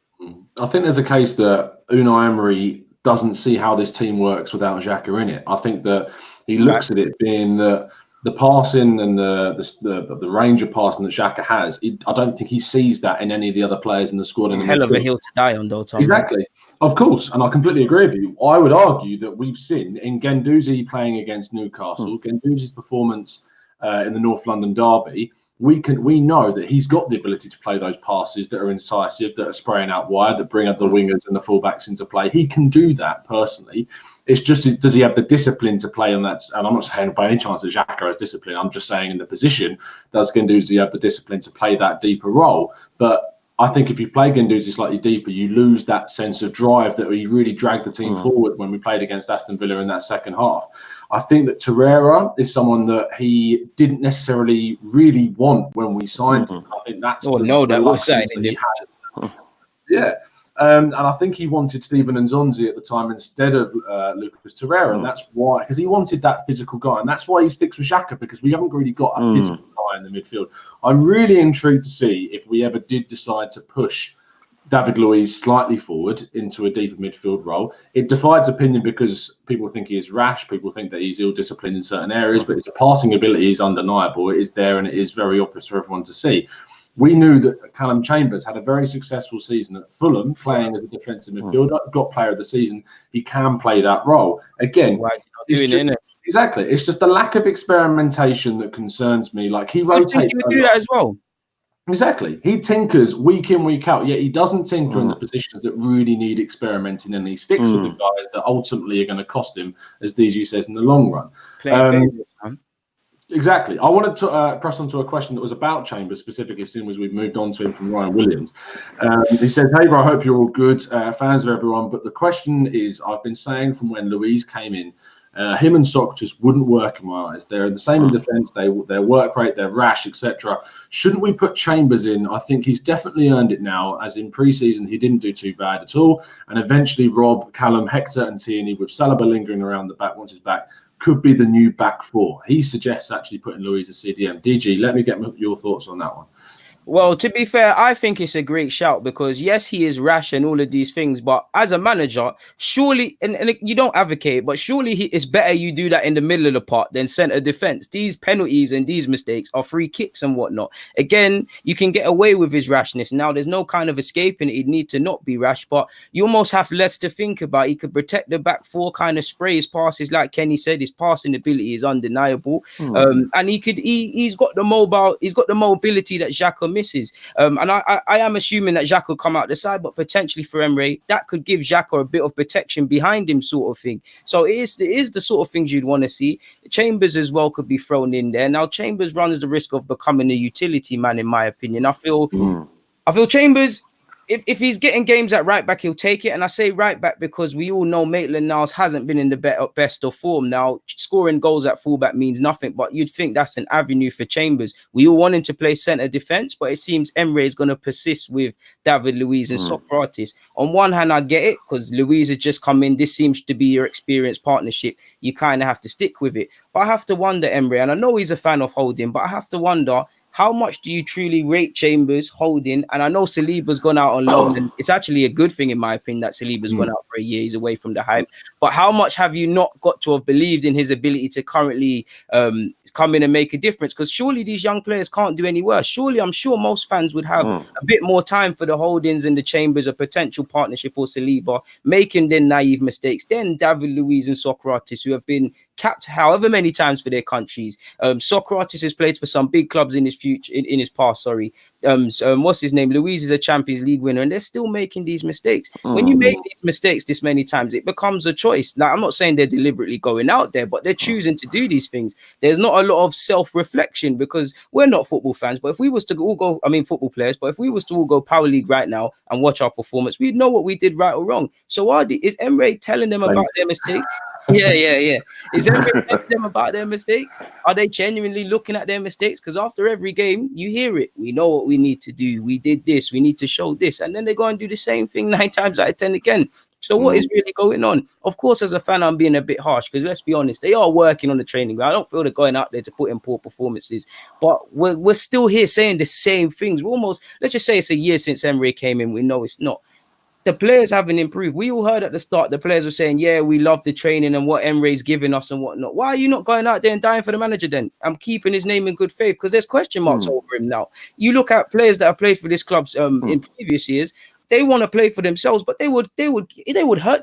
I think there's a case that Unai Emery doesn't see how this team works without Xhaka in it. I think that he looks at it being the passing and the range of passing that Xhaka has. I don't think he sees that in any of the other players in the squad. Hell of a hill to die on, though, Tom. Exactly. Of course, and I completely agree with you. I would argue that we've seen in Guendouzi playing against Newcastle, Guendouzi's performance in the North London derby, we know that he's got the ability to play those passes that are incisive, that are spraying out wide, that bring up the wingers and the fullbacks into play. He can do that personally. It's just, does he have the discipline to play on that? And I'm not saying by any chance that Xhaka has discipline. I'm just saying in the position, does Guendouzi have the discipline to play that deeper role? But I think if you play Guendouzi slightly deeper, you lose that sense of drive that he really dragged the team forward when we played against Aston Villa in that second half. I think that Torreira is someone that he didn't necessarily really want when we signed him. I think that's that was saying he had. Yeah. And I think he wanted Steven Nzonzi at the time instead of Lucas Torreira. And that's why, because he wanted that physical guy. And that's why he sticks with Xhaka, because we haven't really got a physical guy in the midfield. I'm really intrigued to see if we ever did decide to push David Luiz slightly forward into a deeper midfield role. It divides opinion because people think he is rash. People think that he's ill-disciplined in certain areas. But his passing ability is undeniable. It is there and it is very obvious for everyone to see. We knew that Callum Chambers had a very successful season at Fulham, playing as a defensive midfielder, got player of the season. He can play that role. Again, exactly. It's just the lack of experimentation that concerns me. Like, he rotates. He would do that as well. Exactly. He tinkers week in, week out, yet he doesn't tinker in the positions that really need experimenting, and he sticks with the guys that ultimately are going to cost him, as DG says, in the long run. Exactly. I wanted to press on to a question that was about Chambers specifically, as soon as we've moved on to him from Ryan Williams. He says, "Hey, bro, I hope you're all good, fans of everyone. But the question is, I've been saying from when Luiz came in, him and Sok just wouldn't work in my eyes. They're the same in defence, their work rate, they're rash, etc. Shouldn't we put Chambers in? I think he's definitely earned it now, as in pre-season he didn't do too bad at all. And eventually Rob, Callum, Hector and Tierney, with Saliba lingering around the back once he's back, could be the new back four." He suggests actually putting Luiz as CDM. DG, let me get your thoughts on that one. Well, to be fair, I think it's a great shout, because yes, he is rash and all of these things, but as a manager, surely, and you don't advocate, but surely it's better you do that in the middle of the park than centre defence. These penalties and these mistakes are free kicks and whatnot. Again, you can get away with his rashness. Now, there's no kind of escaping it. He'd need to not be rash, but you almost have less to think about. He could protect the back four, kind of spray his passes, like Kenny said. His passing ability is undeniable, and he's got the mobility that Xhaka misses. And I am assuming that Xhaka will come out the side, but potentially for Emre, that could give Xhaka a bit of protection behind him, sort of thing. So it is the sort of things you'd want to see. Chambers as well could be thrown in there. Now Chambers runs the risk of becoming a utility man, in my opinion. I feel Chambers, if he's getting games at right back, he'll take it. And I say right back because we all know Maitland-Niles hasn't been in the best of form. Now, scoring goals at fullback means nothing, but you'd think that's an avenue for Chambers. We all want him to play centre defence, but it seems Emre is going to persist with David Luiz and Socrates. On one hand, I get it because Luiz has just come in. This seems to be your experienced partnership. You kind of have to stick with it. But I have to wonder, Emre, and I know he's a fan of Holding, but I have to wonder, how much do you truly rate Chambers, Holding? And I know Saliba's gone out on loan, and it's actually a good thing, in my opinion, that Saliba's gone out for a year. He's away from the hype. But how much have you not got to have believed in his ability to currently come in and make a difference? Because surely these young players can't do any worse. Surely, I'm sure most fans would have a bit more time for the Holdings and the Chambers, a potential partnership, or Saliba, making their naive mistakes. Then David Luiz and Socrates, who have been capped however many times for their countries. Socrates has played for some big clubs in his future, in his past. What's his name? Luiz is a Champions League winner, and they're still making these mistakes. When you make these mistakes this many times, it becomes a choice. Now, I'm not saying they're deliberately going out there, but they're choosing to do these things. There's not a lot of self-reflection because we're not football fans. But if we was to all go, football players, but if we was to all go Power League right now and watch our performance, we'd know what we did right or wrong. So is Emre telling them about their mistakes? Yeah. Is everyone telling them about their mistakes? Are they genuinely looking at their mistakes? Because after every game, you hear it. We know what we need to do. We did this. We need to show this. And then they go and do the same thing 9 times out of 10 again. So what is really going on? Of course, as a fan, I'm being a bit harsh because let's be honest, they are working on the training ground. I don't feel they're going out there to put in poor performances, but we're still here saying the same things. We're almost, let's just say it's a year since Emre came in. We know it's not. The players haven't improved. We all heard at the start, the players were saying, yeah, we love the training and what Emre's giving us and whatnot. Why are you not going out there and dying for the manager then? I'm keeping his name in good faith because there's question marks over him now. You look at players that have played for this club in previous years, they want to play for themselves, but they would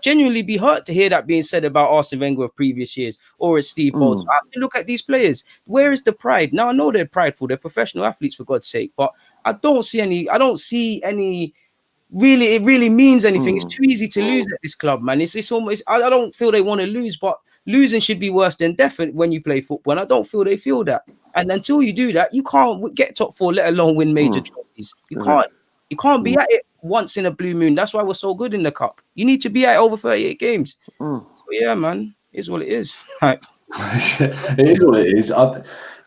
genuinely be hurt to hear that being said about Arsene Wenger of previous years or as Steve Bowles. I have to look at these players. Where is the pride? Now, I know they're prideful. They're professional athletes, for God's sake, but I don't see any really, it really means anything. It's too easy to lose at this club, man. It's almost, I don't feel they want to lose, but losing should be worse than death when you play football. And I don't feel they feel that. And until you do that, you can't get top 4, let alone win major trophies. You can't be at it once in a blue moon. That's why we're so good in the cup. You need to be at over 38 games. So yeah, man, it's what it is. It is what it is.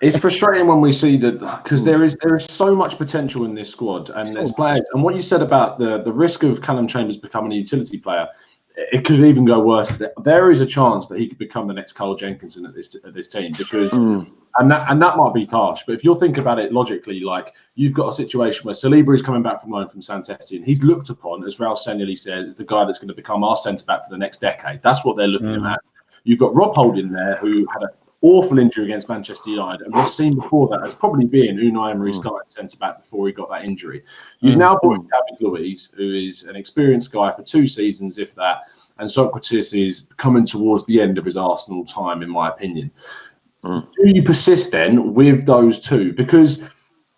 It's frustrating when we see that because there is so much potential in this squad and there's players. And what you said about the risk of Callum Chambers becoming a utility player, it could even go worse. There is a chance that he could become the next Carl Jenkinson at this team because and that might be harsh. But if you'll think about it logically, like you've got a situation where Saliba is coming back from loan from Saint-Etienne. He's looked upon, as Raul Sanllehi said, as the guy that's going to become our centre back for the next decade. That's what they're looking at. You've got Rob Holding there, who had an awful injury against Manchester United, and was seen before that as probably being Unai Emery's starting centre back before he got that injury. You've now brought in David Luiz, who is an experienced guy for 2 seasons, if that, and Socrates is coming towards the end of his Arsenal time, in my opinion. Do you persist then with those 2? Because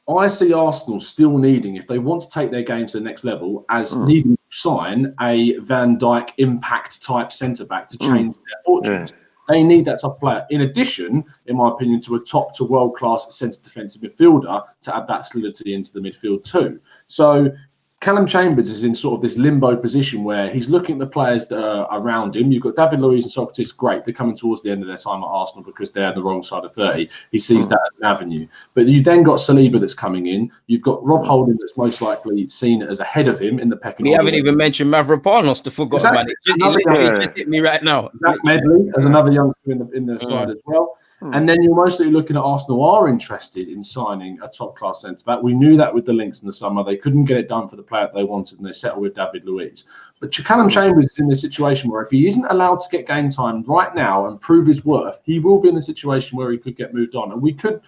I see Arsenal still needing, if they want to take their game to the next level, as needing to sign a Van Dijk impact type centre back to change their fortunes. They need that type of player. In addition, in my opinion, to a top to world class centre defensive midfielder to add that solidity into the midfield too. So Callum Chambers is in sort of this limbo position where he's looking at the players that are around him. You've got David Luiz and Socrates, great. They're coming towards the end of their time at Arsenal because they're the wrong side of 30. He sees that as an avenue. But you've then got Saliba that's coming in. You've got Rob Holding that's most likely seen as ahead of him in the pecking order. We haven't even mentioned Mavropanos, the forgotten man. It just hit me right now. Zach Medley as another youngster in the side as well. And then you're mostly looking at Arsenal are interested in signing a top-class centre-back. We knew that with the links in the summer. They couldn't get it done for the player they wanted, and they settled with David Luiz. But Callum Chambers is in the situation where if he isn't allowed to get game time right now and prove his worth, he will be in the situation where he could get moved on. And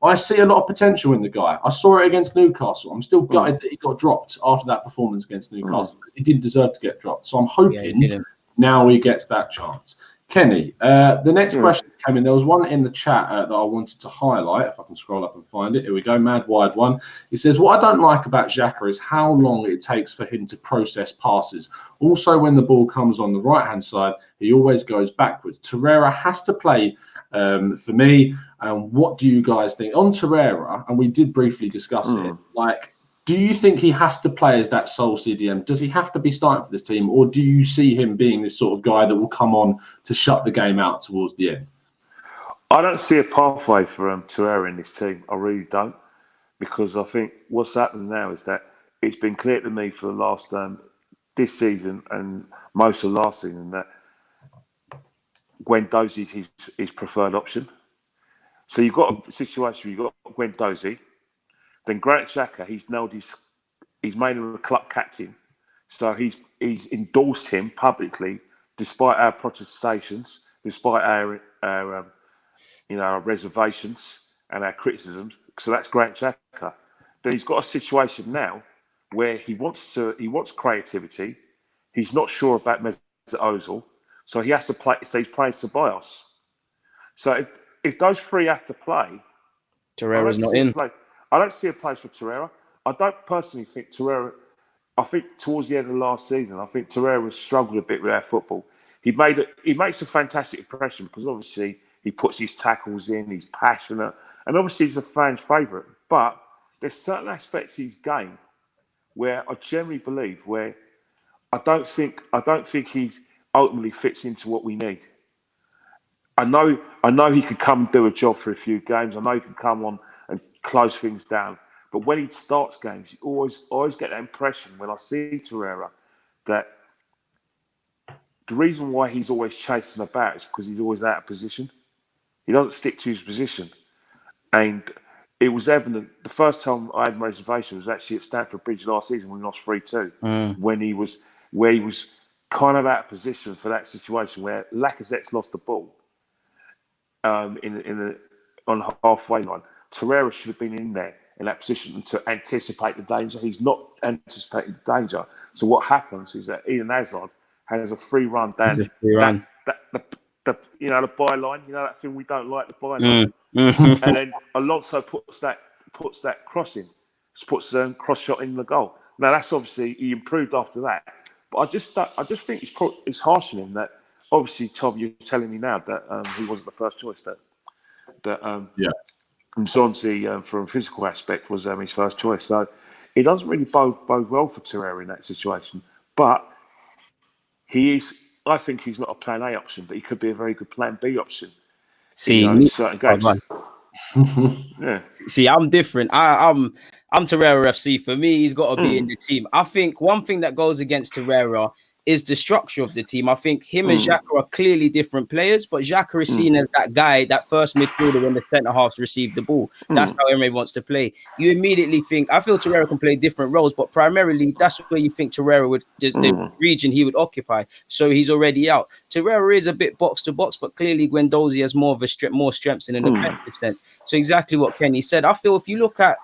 I see a lot of potential in the guy. I saw it against Newcastle. I'm still gutted that he got dropped after that performance against Newcastle because he didn't deserve to get dropped. So I'm hoping now he gets that chance. Kenny, the next question came in. There was one in the chat that I wanted to highlight. If I can scroll up and find it. Here we go. Mad Wide One. He says, what I don't like about Xhaka is how long it takes for him to process passes. Also, when the ball comes on the right-hand side, he always goes backwards. Torreira has to play for me. What do you guys think? On Torreira, and we did briefly discuss it, like, do you think he has to play as that sole CDM? Does he have to be starting for this team? Or do you see him being this sort of guy that will come on to shut the game out towards the end? I don't see a pathway for Torreira in this team. I really don't. Because I think what's happened now is that it's been clear to me for the last, this season and most of last season, that Guendouzi is his preferred option. So you've got a situation where you've got Guendouzi. Then Granit Xhaka, he's made him a club captain, so he's endorsed him publicly, despite our protestations, despite our reservations and our criticisms. So that's Granit Xhaka. Then he's got a situation now where he wants creativity. He's not sure about Mesut Ozil, so he has to play. So he's playing Ceballos. So if those three have to play, Torreira's not in. I don't see a place for Torreira. I don't personally think Torreira. I think towards the end of last season, I think Torreira has struggled a bit with our football. He makes a fantastic impression because obviously he puts his tackles in. He's passionate, and obviously he's a fan's favourite. But there's certain aspects of his game where I generally believe where I don't think he ultimately fits into what we need. I know he could come and do a job for a few games. I know he can come on and close things down. But when he starts games, you always get that impression when I see Torreira that the reason why he's always chasing about is because he's always out of position. He doesn't stick to his position. And it was evident, the first time I had reservation was actually at Stamford Bridge last season when we lost 3-2, when he was kind of out of position for that situation where Lacazette's lost the ball on the halfway line. Torreira should have been in there in that position to anticipate the danger. He's not anticipating the danger. So what happens is that Eden Hazard has a free run down the byline. You know that thing we don't like, the byline. And then Alonso puts that cross in, puts a cross shot in the goal. Now that's obviously he improved after that. But I just think it's harsh on him that obviously, Tom, you're telling me now that he wasn't the first choice. And Zonzi, from a physical aspect, was his first choice. So it doesn't really bode well for Torreira in that situation. But I think he's not a plan A option, but he could be a very good plan B option. See, in certain games. Yeah. See, I'm different. I'm Torreira FC. For me, he's got to be in the team. I think one thing that goes against Torreira is the structure of the team. I think him and Xhaka are clearly different players, but Xhaka is seen as that guy, that first midfielder when the centre-halves receive the ball. That's how Emery wants to play. You immediately think, I feel Torreira can play different roles, but primarily that's where you think Torreira would, the region he would occupy. So he's already out. Torreira is a bit box-to-box, but clearly Guendouzi has more strengths in an offensive sense. So exactly what Kenny said. I feel if you look at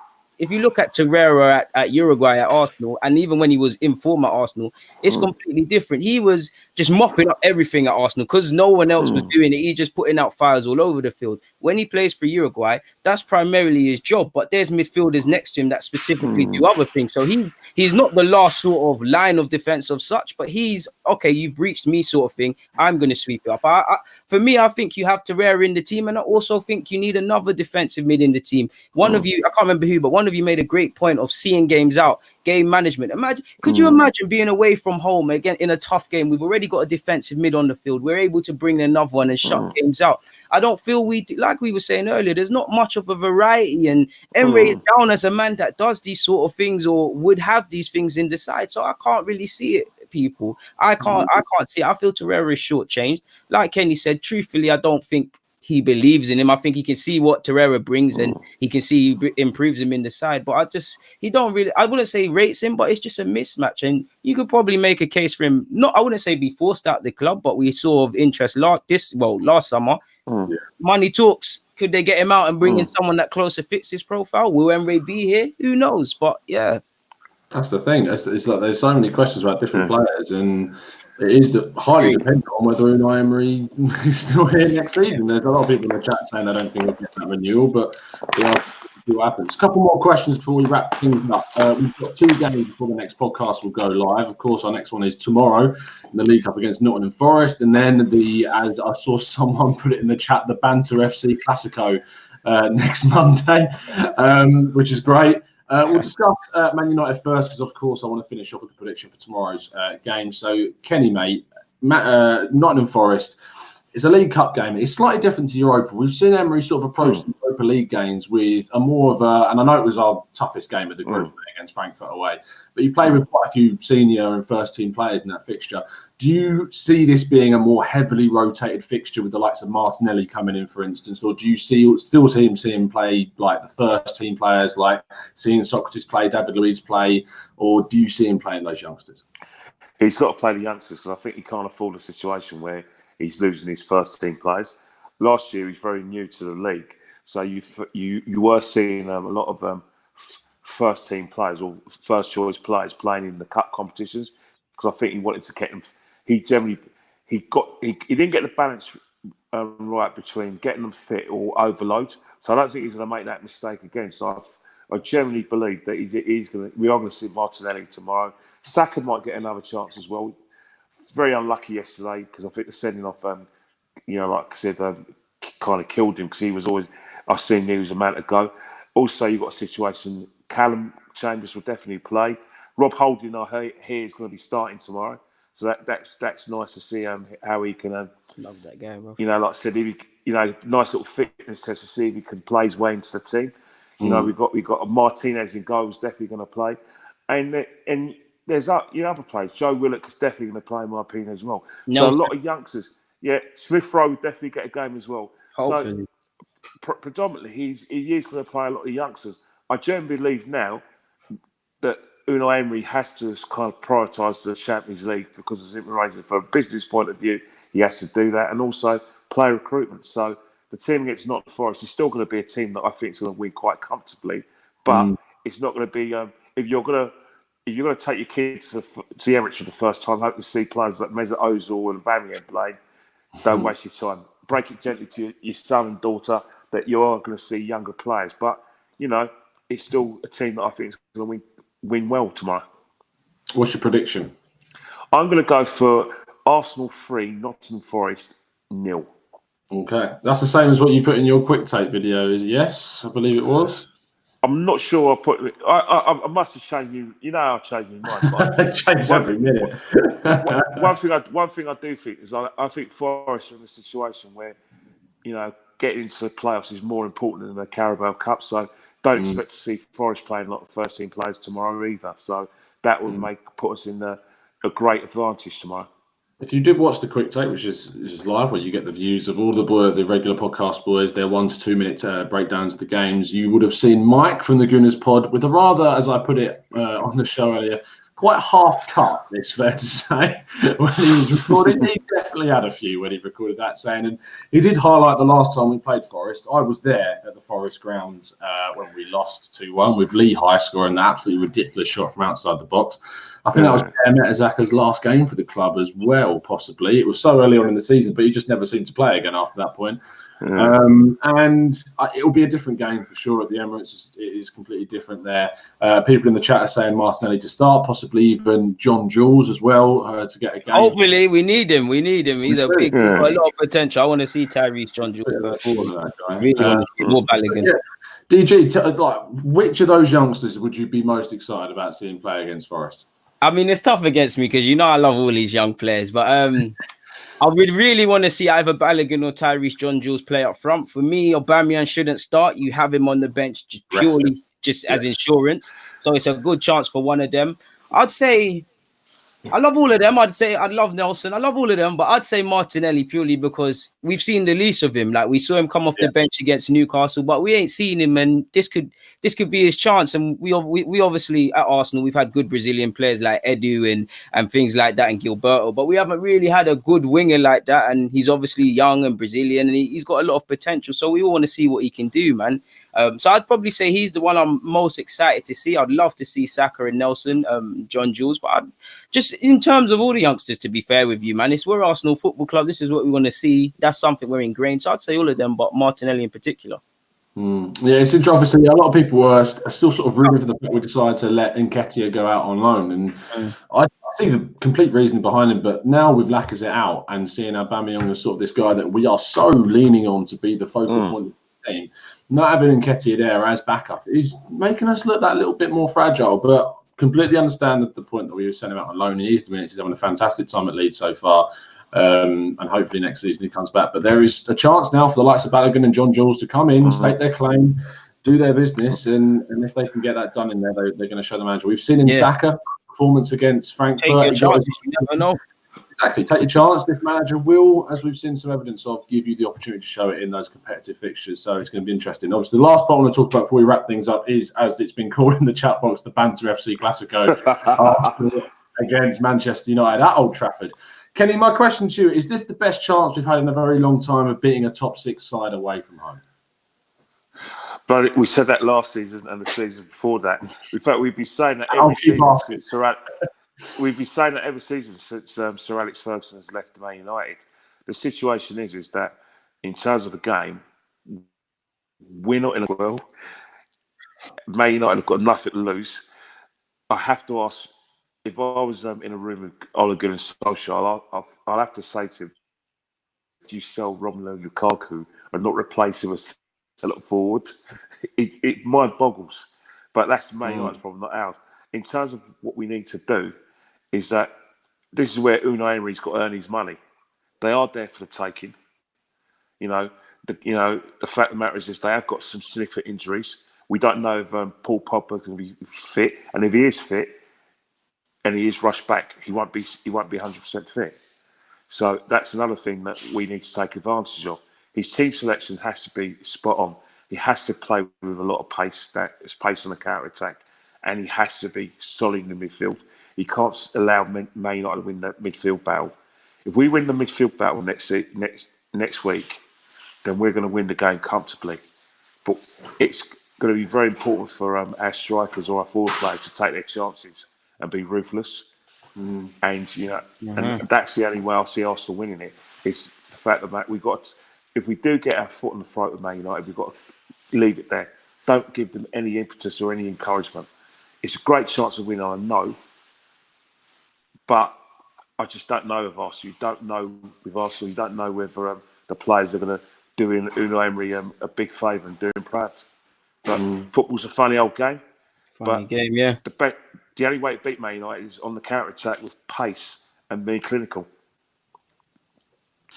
Torreira at Uruguay, at Arsenal, and even when he was in form at Arsenal, it's completely different. He was just mopping up everything at Arsenal because no one else was doing it. He just putting out fires all over the field. When he plays for Uruguay, that's primarily his job. But there's midfielders next to him that specifically do other things. So he's not the last sort of line of defense of such, but he's, okay, you've breached me sort of thing. I'm going to sweep it up. For me, I think you have Torreira in the team, and I also think you need another defensive mid in the team. One of you, I can't remember who, but one of you made a great point of seeing games out, game management. Could you imagine being away from home again in a tough game? We've already got a defensive mid on the field. We're able to bring another one and shut games out. I don't feel like we were saying earlier, there's not much of a variety, and Emery is down as a man that does these sort of things or would have these things in the side. So I can't really see it, people. I can't see it. I feel Torreira is shortchanged. Like Kenny said, truthfully, I don't think he believes in him. I think he can see what Torreira brings and he can see he improves him in the side. But I wouldn't say rates him, but it's just a mismatch. And you could probably make a case for him. I wouldn't say be forced out the club, but we saw of interest last summer. Money talks. Could they get him out and bring in someone that closer fits his profile? Will Emery be here? Who knows? But yeah. That's the thing. It's like there's so many questions about different players, and It is highly dependent on whether Unai Emery is still here next season. There's a lot of people in the chat saying they don't think we'll get that renewal, but we'll see what happens. A couple more questions before we wrap things up. We've got 2 games before the next podcast will go live. Of course, our next one is tomorrow in the League Cup against Nottingham Forest, and then as I saw someone put it in the chat, the Banter FC Classico next Monday, which is great. We'll discuss Man United first because, of course, I want to finish off with the prediction for tomorrow's game. So, Kenny, mate, Nottingham Forest is a League Cup game. It's slightly different to Europa. We've seen Emery sort of approach the Europa League games with a more of a, and I know it was our toughest game of the group against Frankfurt away, but you play with quite a few senior and first-team players in that fixture. Do you see this being a more heavily rotated fixture with the likes of Martinelli coming in, for instance, or do you still see him play like the first-team players, like seeing Socrates play, David Luiz play, or do you see him playing those youngsters? He's got to play the youngsters because I think he can't afford a situation where he's losing his first-team players. Last year, he's very new to the league, so you were seeing a lot of first-team players or first-choice players playing in the cup competitions because I think he wanted to get them. He didn't get the balance right between getting them fit or overload. So I don't think he's going to make that mistake again. So I generally believe that we are going to see Martinelli tomorrow. Saka might get another chance as well. Very unlucky yesterday because I think the sending off, like I said, kind of killed him because he was always. I seen he was a man to go. Also, you've got a situation. Callum Chambers will definitely play. Rob Holding, I hear, is going to be starting tomorrow. So that's nice to see how he can. Love that game, bro. Like I said, if he, nice little fitness test to see if he can play his way into the team. We've got a Martinez in goal who's definitely going to play, and there's other players. Joe Willock is definitely going to play in my opinion as well. So a lot of youngsters. Yeah, Smith Rowe will definitely get a game as well. Hopefully. So predominantly he is going to play a lot of youngsters. I generally believe now that Unai Emery has to kind of prioritise the Champions League because it's from a business point of view, he has to do that, and also player recruitment. So the team against Nottingham Forest is still going to be a team that I think is going to win quite comfortably, but it's not going to be if you're going to take your kids to the Emirates for the first time, hope to see players like Mesut Ozil and Aubameyang play. Don't waste your time. Break it gently to your son and daughter that you are going to see younger players, but it's still a team that I think is going to win well tomorrow. What's your prediction? I'm going to go for Arsenal 3, Nottingham Forest 0. Okay. That's the same as what you put in your quick take video, is yes? I believe it was. I'm not sure I put it. I must have changed you. You know how I change my mind. Change every minute. one thing I do think is I think Forest are in a situation where, getting into the playoffs is more important than the Carabao Cup. So don't expect to see Forest playing a lot of first-team players tomorrow either. So that would put us in a great advantage tomorrow. If you did watch the quick take, which is live, where you get the views of all the regular podcast boys, their 1 to 2 minute breakdowns of the games, you would have seen Mike from the Gooners pod with a rather, as I put it on the show earlier, quite half cut, it's fair to say, when he was recording. He definitely had a few when he recorded that saying, and he did highlight the last time we played Forest. I was there at the Forest grounds when we lost 2-1 with Lee High scoring that absolutely ridiculous shot from outside the box. I think that was Mertezaka's last game for the club as well, possibly. It was so early on in the season, but he just never seemed to play again after that point. And it will be a different game for sure at the Emirates. It is completely different there. People in the chat are saying Martinelli to start, possibly even John Jules as well to get a game. Hopefully, we need him. He's a lot of potential. I want to see Tyrese John Jules. Really want to see more Balogun. Yeah. DG, which of those youngsters would you be most excited about seeing play against Forest? I mean, it's tough against me because I love all these young players, but I would really want to see either Balogun or Tyrese John Jules play up front. For me, Aubameyang shouldn't start. You have him on the bench purely as insurance. So it's a good chance for one of them. I'd say I love all of them. I'd love Nelson. I love all of them, but I'd say Martinelli purely because we've seen the least of him. Like we saw him come off the bench against Newcastle, but we ain't seen him, and this could be his chance. And we obviously at Arsenal we've had good Brazilian players like Edu and things like that and Gilberto, but we haven't really had a good winger like that. And he's obviously young and Brazilian, and he's got a lot of potential. So we all want to see what he can do, man. So I'd probably say he's the one I'm most excited to see. I'd love to see Saka and Nelson, John Jules, but just in terms of all the youngsters, to be fair with you, man, we're Arsenal Football Club. This is what we want to see. That's something we're ingrained. So I'd say all of them, but Martinelli in particular. Yeah, it's interesting. Obviously, a lot of people are still sort of rooting for the fact we decided to let Nketiah go out on loan, and I see the complete reason behind him. But now with Lacazette out and seeing Aubameyang as sort of this guy that we are so leaning on to be the focal point of the team, not having Nketiah there as backup is making us look that little bit more fragile. But completely understand the point that we were sending him out on loan. He is the minutes. He's having a fantastic time at Leeds so far. And hopefully next season he comes back. But there is a chance now for the likes of Balogun and John Jules to come in, state their claim, do their business, and if they can get that done in there, they're going to show the manager. We've seen in Saka performance against Frankfurt. Take your chances, you never know. Exactly, take your chance. This manager will, as we've seen some evidence of, give you the opportunity to show it in those competitive fixtures. So it's going to be interesting. Obviously, the last part I want to talk about before we wrap things up is, as it's been called in the chat box, the Banter FC Classico against Manchester United at Old Trafford. Kenny, my question to you, is this the best chance we've had in a very long time of beating a top 6 side away from home? But we said that last season and the season before that. In fact, we've been saying that every season since Sir Alex Ferguson has left Man United. The situation is that in terms of the game, we're not in a well. Man United have got nothing to lose. I have to ask, if I was in a room with Ole Gunnar Solskjaer, I'll have to say to him, do you sell Romelu Lukaku and not replace him as sell it forward? It mind boggles. But that's Man United's problem, not ours. In terms of what we need to do, is that this is where Unai Emery's got to earn his money. They are there for the taking. The fact of the matter is they have got some significant injuries. We don't know if Paul Pogba can be fit, and if he is fit, and he is rushed back, he won't be 100% fit. So that's another thing that we need to take advantage of. His team selection has to be spot on. He has to play with a lot of pace, that is pace on the counter attack, and he has to be solid in the midfield. He can't allow Man United to win that midfield battle. If we win the midfield battle next week, then we're going to win the game comfortably. But it's going to be very important for our strikers or our forward players to take their chances and be ruthless. And and that's the only way I'll see Arsenal winning it. It's the fact that if we do get our foot on the throat of Man United, we've got to leave it there. Don't give them any impetus or any encouragement. It's a great chance of winning, I know, but I just don't know with Arsenal. You don't know with Arsenal. You don't know whether the players are going to do Unai Emery a big favour and do him proud. But football's a funny old game. Funny game, yeah. The only way to beat Man United is on the counter-attack with pace and being clinical.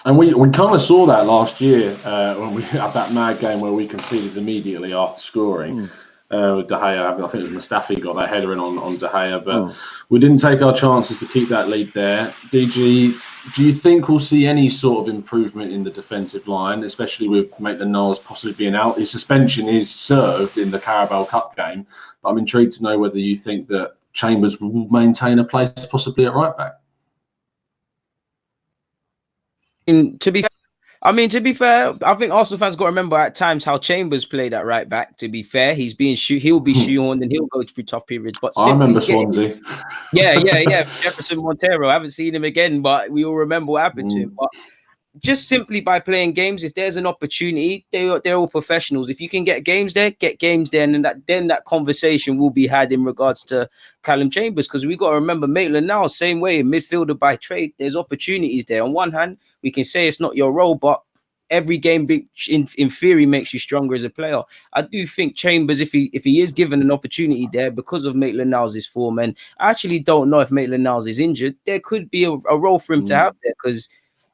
And we kind of saw that last year when we had that mad game where we conceded immediately after scoring. With De Gea, I think it was Mustafi got that header in on De Gea, but we didn't take our chances to keep that lead there. DG, do you think we'll see any sort of improvement in the defensive line, especially with Maitland-Niles possibly being out? His suspension is served in the Carabao Cup game, but I'm intrigued to know whether you think that Chambers will maintain a place possibly at right back. To be fair, I think Arsenal fans got to remember at times how Chambers played at right back. To be fair, he'll be shoehorned and he'll go through tough periods. But I remember Swansea. Yeah. Jefferson Montero. I haven't seen him again, but we all remember what happened to him. But just simply by playing games, if there's an opportunity, they're all professionals. If you can get games there, and then that conversation will be had in regards to Callum Chambers, because we got to remember Maitland-Niles, same way, midfielder by trade. There's opportunities there. On one hand, we can say it's not your role, but every game in theory makes you stronger as a player. I do think Chambers, if he is given an opportunity there because of Maitland-Niles' form, and I actually don't know if Maitland-Niles is injured, there could be a role for him to have there, because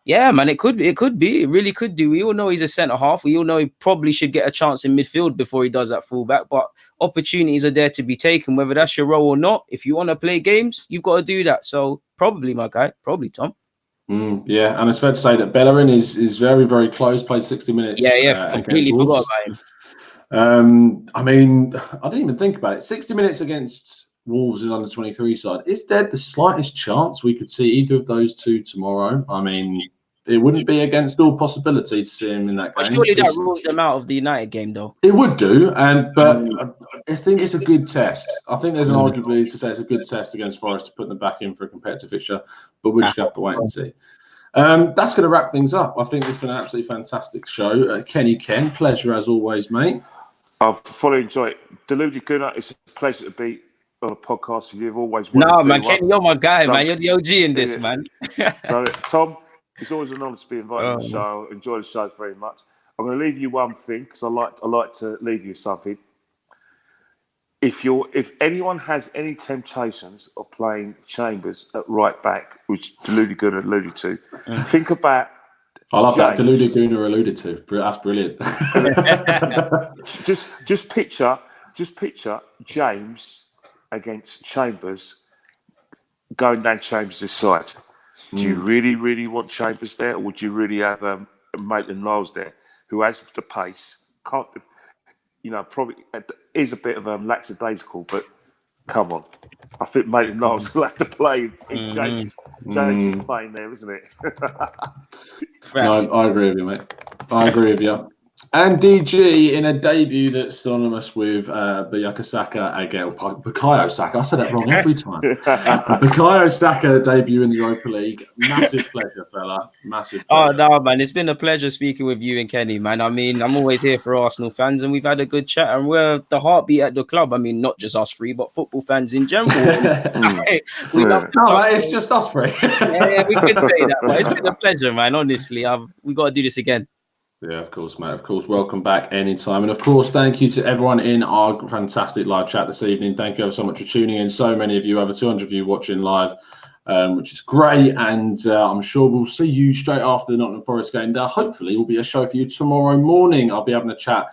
yeah, man, it really could do. We all know he's a centre half. We all know he probably should get a chance in midfield before he does that fullback. But opportunities are there to be taken, whether that's your role or not. If you want to play games, you've got to do that. So probably, my guy, Tom. Yeah, and it's fair to say that Bellerin is very, very close. Played 60 minutes. Yeah, completely forgot about him. I mean, I didn't even think about it. 60 minutes against Wolves in under 23 side. Is there the slightest chance we could see either of those two tomorrow? I mean, it wouldn't be against all possibility to see him in that game. But surely that rules them out of the United game, though. It would do, but I think it's a good test. I think there's an arguably to say it's a good test against Forest to put them back in for a competitive fixture, but we'll just have to wait and see. That's going to wrap things up. I think it's been an absolutely fantastic show. Kenny Ken, pleasure as always, mate. I've fully enjoyed it. Deluded Gooner, it's a pleasure to be on a podcast with you. You've always no, man, Kenny, you're my guy, man. You're the OG in this, man. So, Tom, it's always an honour to be invited on the show. I enjoy the show very much. I'm going to leave you one thing because I like to leave you with something. If anyone has any temptations of playing Chambers at right back, which Deluded Gooner alluded to, think about. I love that Deluded Gooner alluded to. That's brilliant. just picture James against Chambers going down Chambers' side. Do you really, really want Chambers there, or would you really have Maitland-Niles there, who has the pace? Can't, probably is a bit of lackadaisical, but come on. I think Maitland-Niles will have to play. James is playing there, isn't it? No, I agree with you, mate. I agree with you. And DG in a debut that's synonymous with Bukayo Saka. I said that wrong every time. Bukayo Saka debut in the Europa League. Massive pleasure, fella. Massive pleasure. Oh, no, man. It's been a pleasure speaking with you and Kenny, man. I mean, I'm always here for Arsenal fans, and we've had a good chat, and we're the heartbeat at the club. I mean, not just us three, but football fans in general. It's just us three. Yeah, we could say that, but it's been a pleasure, man. Honestly, we've got to do this again. Yeah, of course, mate. Of course, welcome back anytime. And of course, thank you to everyone in our fantastic live chat this evening. Thank you ever so much for tuning in. So many of you, over 200 of you watching live, which is great. And I'm sure we'll see you straight after the Nottingham Forest game. There hopefully will be a show for you tomorrow morning. I'll be having a chat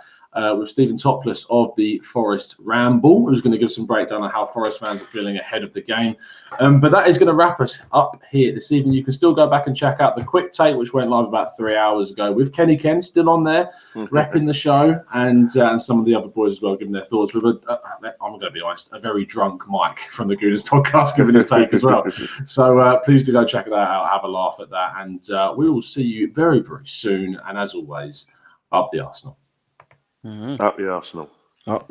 with Stephen Topless of the Forest Ramble, who's going to give some breakdown on how Forest fans are feeling ahead of the game. But that is going to wrap us up here this evening. You can still go back and check out the quick take, which went live about 3 hours ago, with Kenny Ken still on there, repping the show, and some of the other boys as well, giving their thoughts with I'm going to be honest, a very drunk Mike from the Gooners podcast giving his take as well. So please do go check that out, have a laugh at that, and we will see you very, very soon. And as always, up the Arsenal. Up the Arsenal. Up.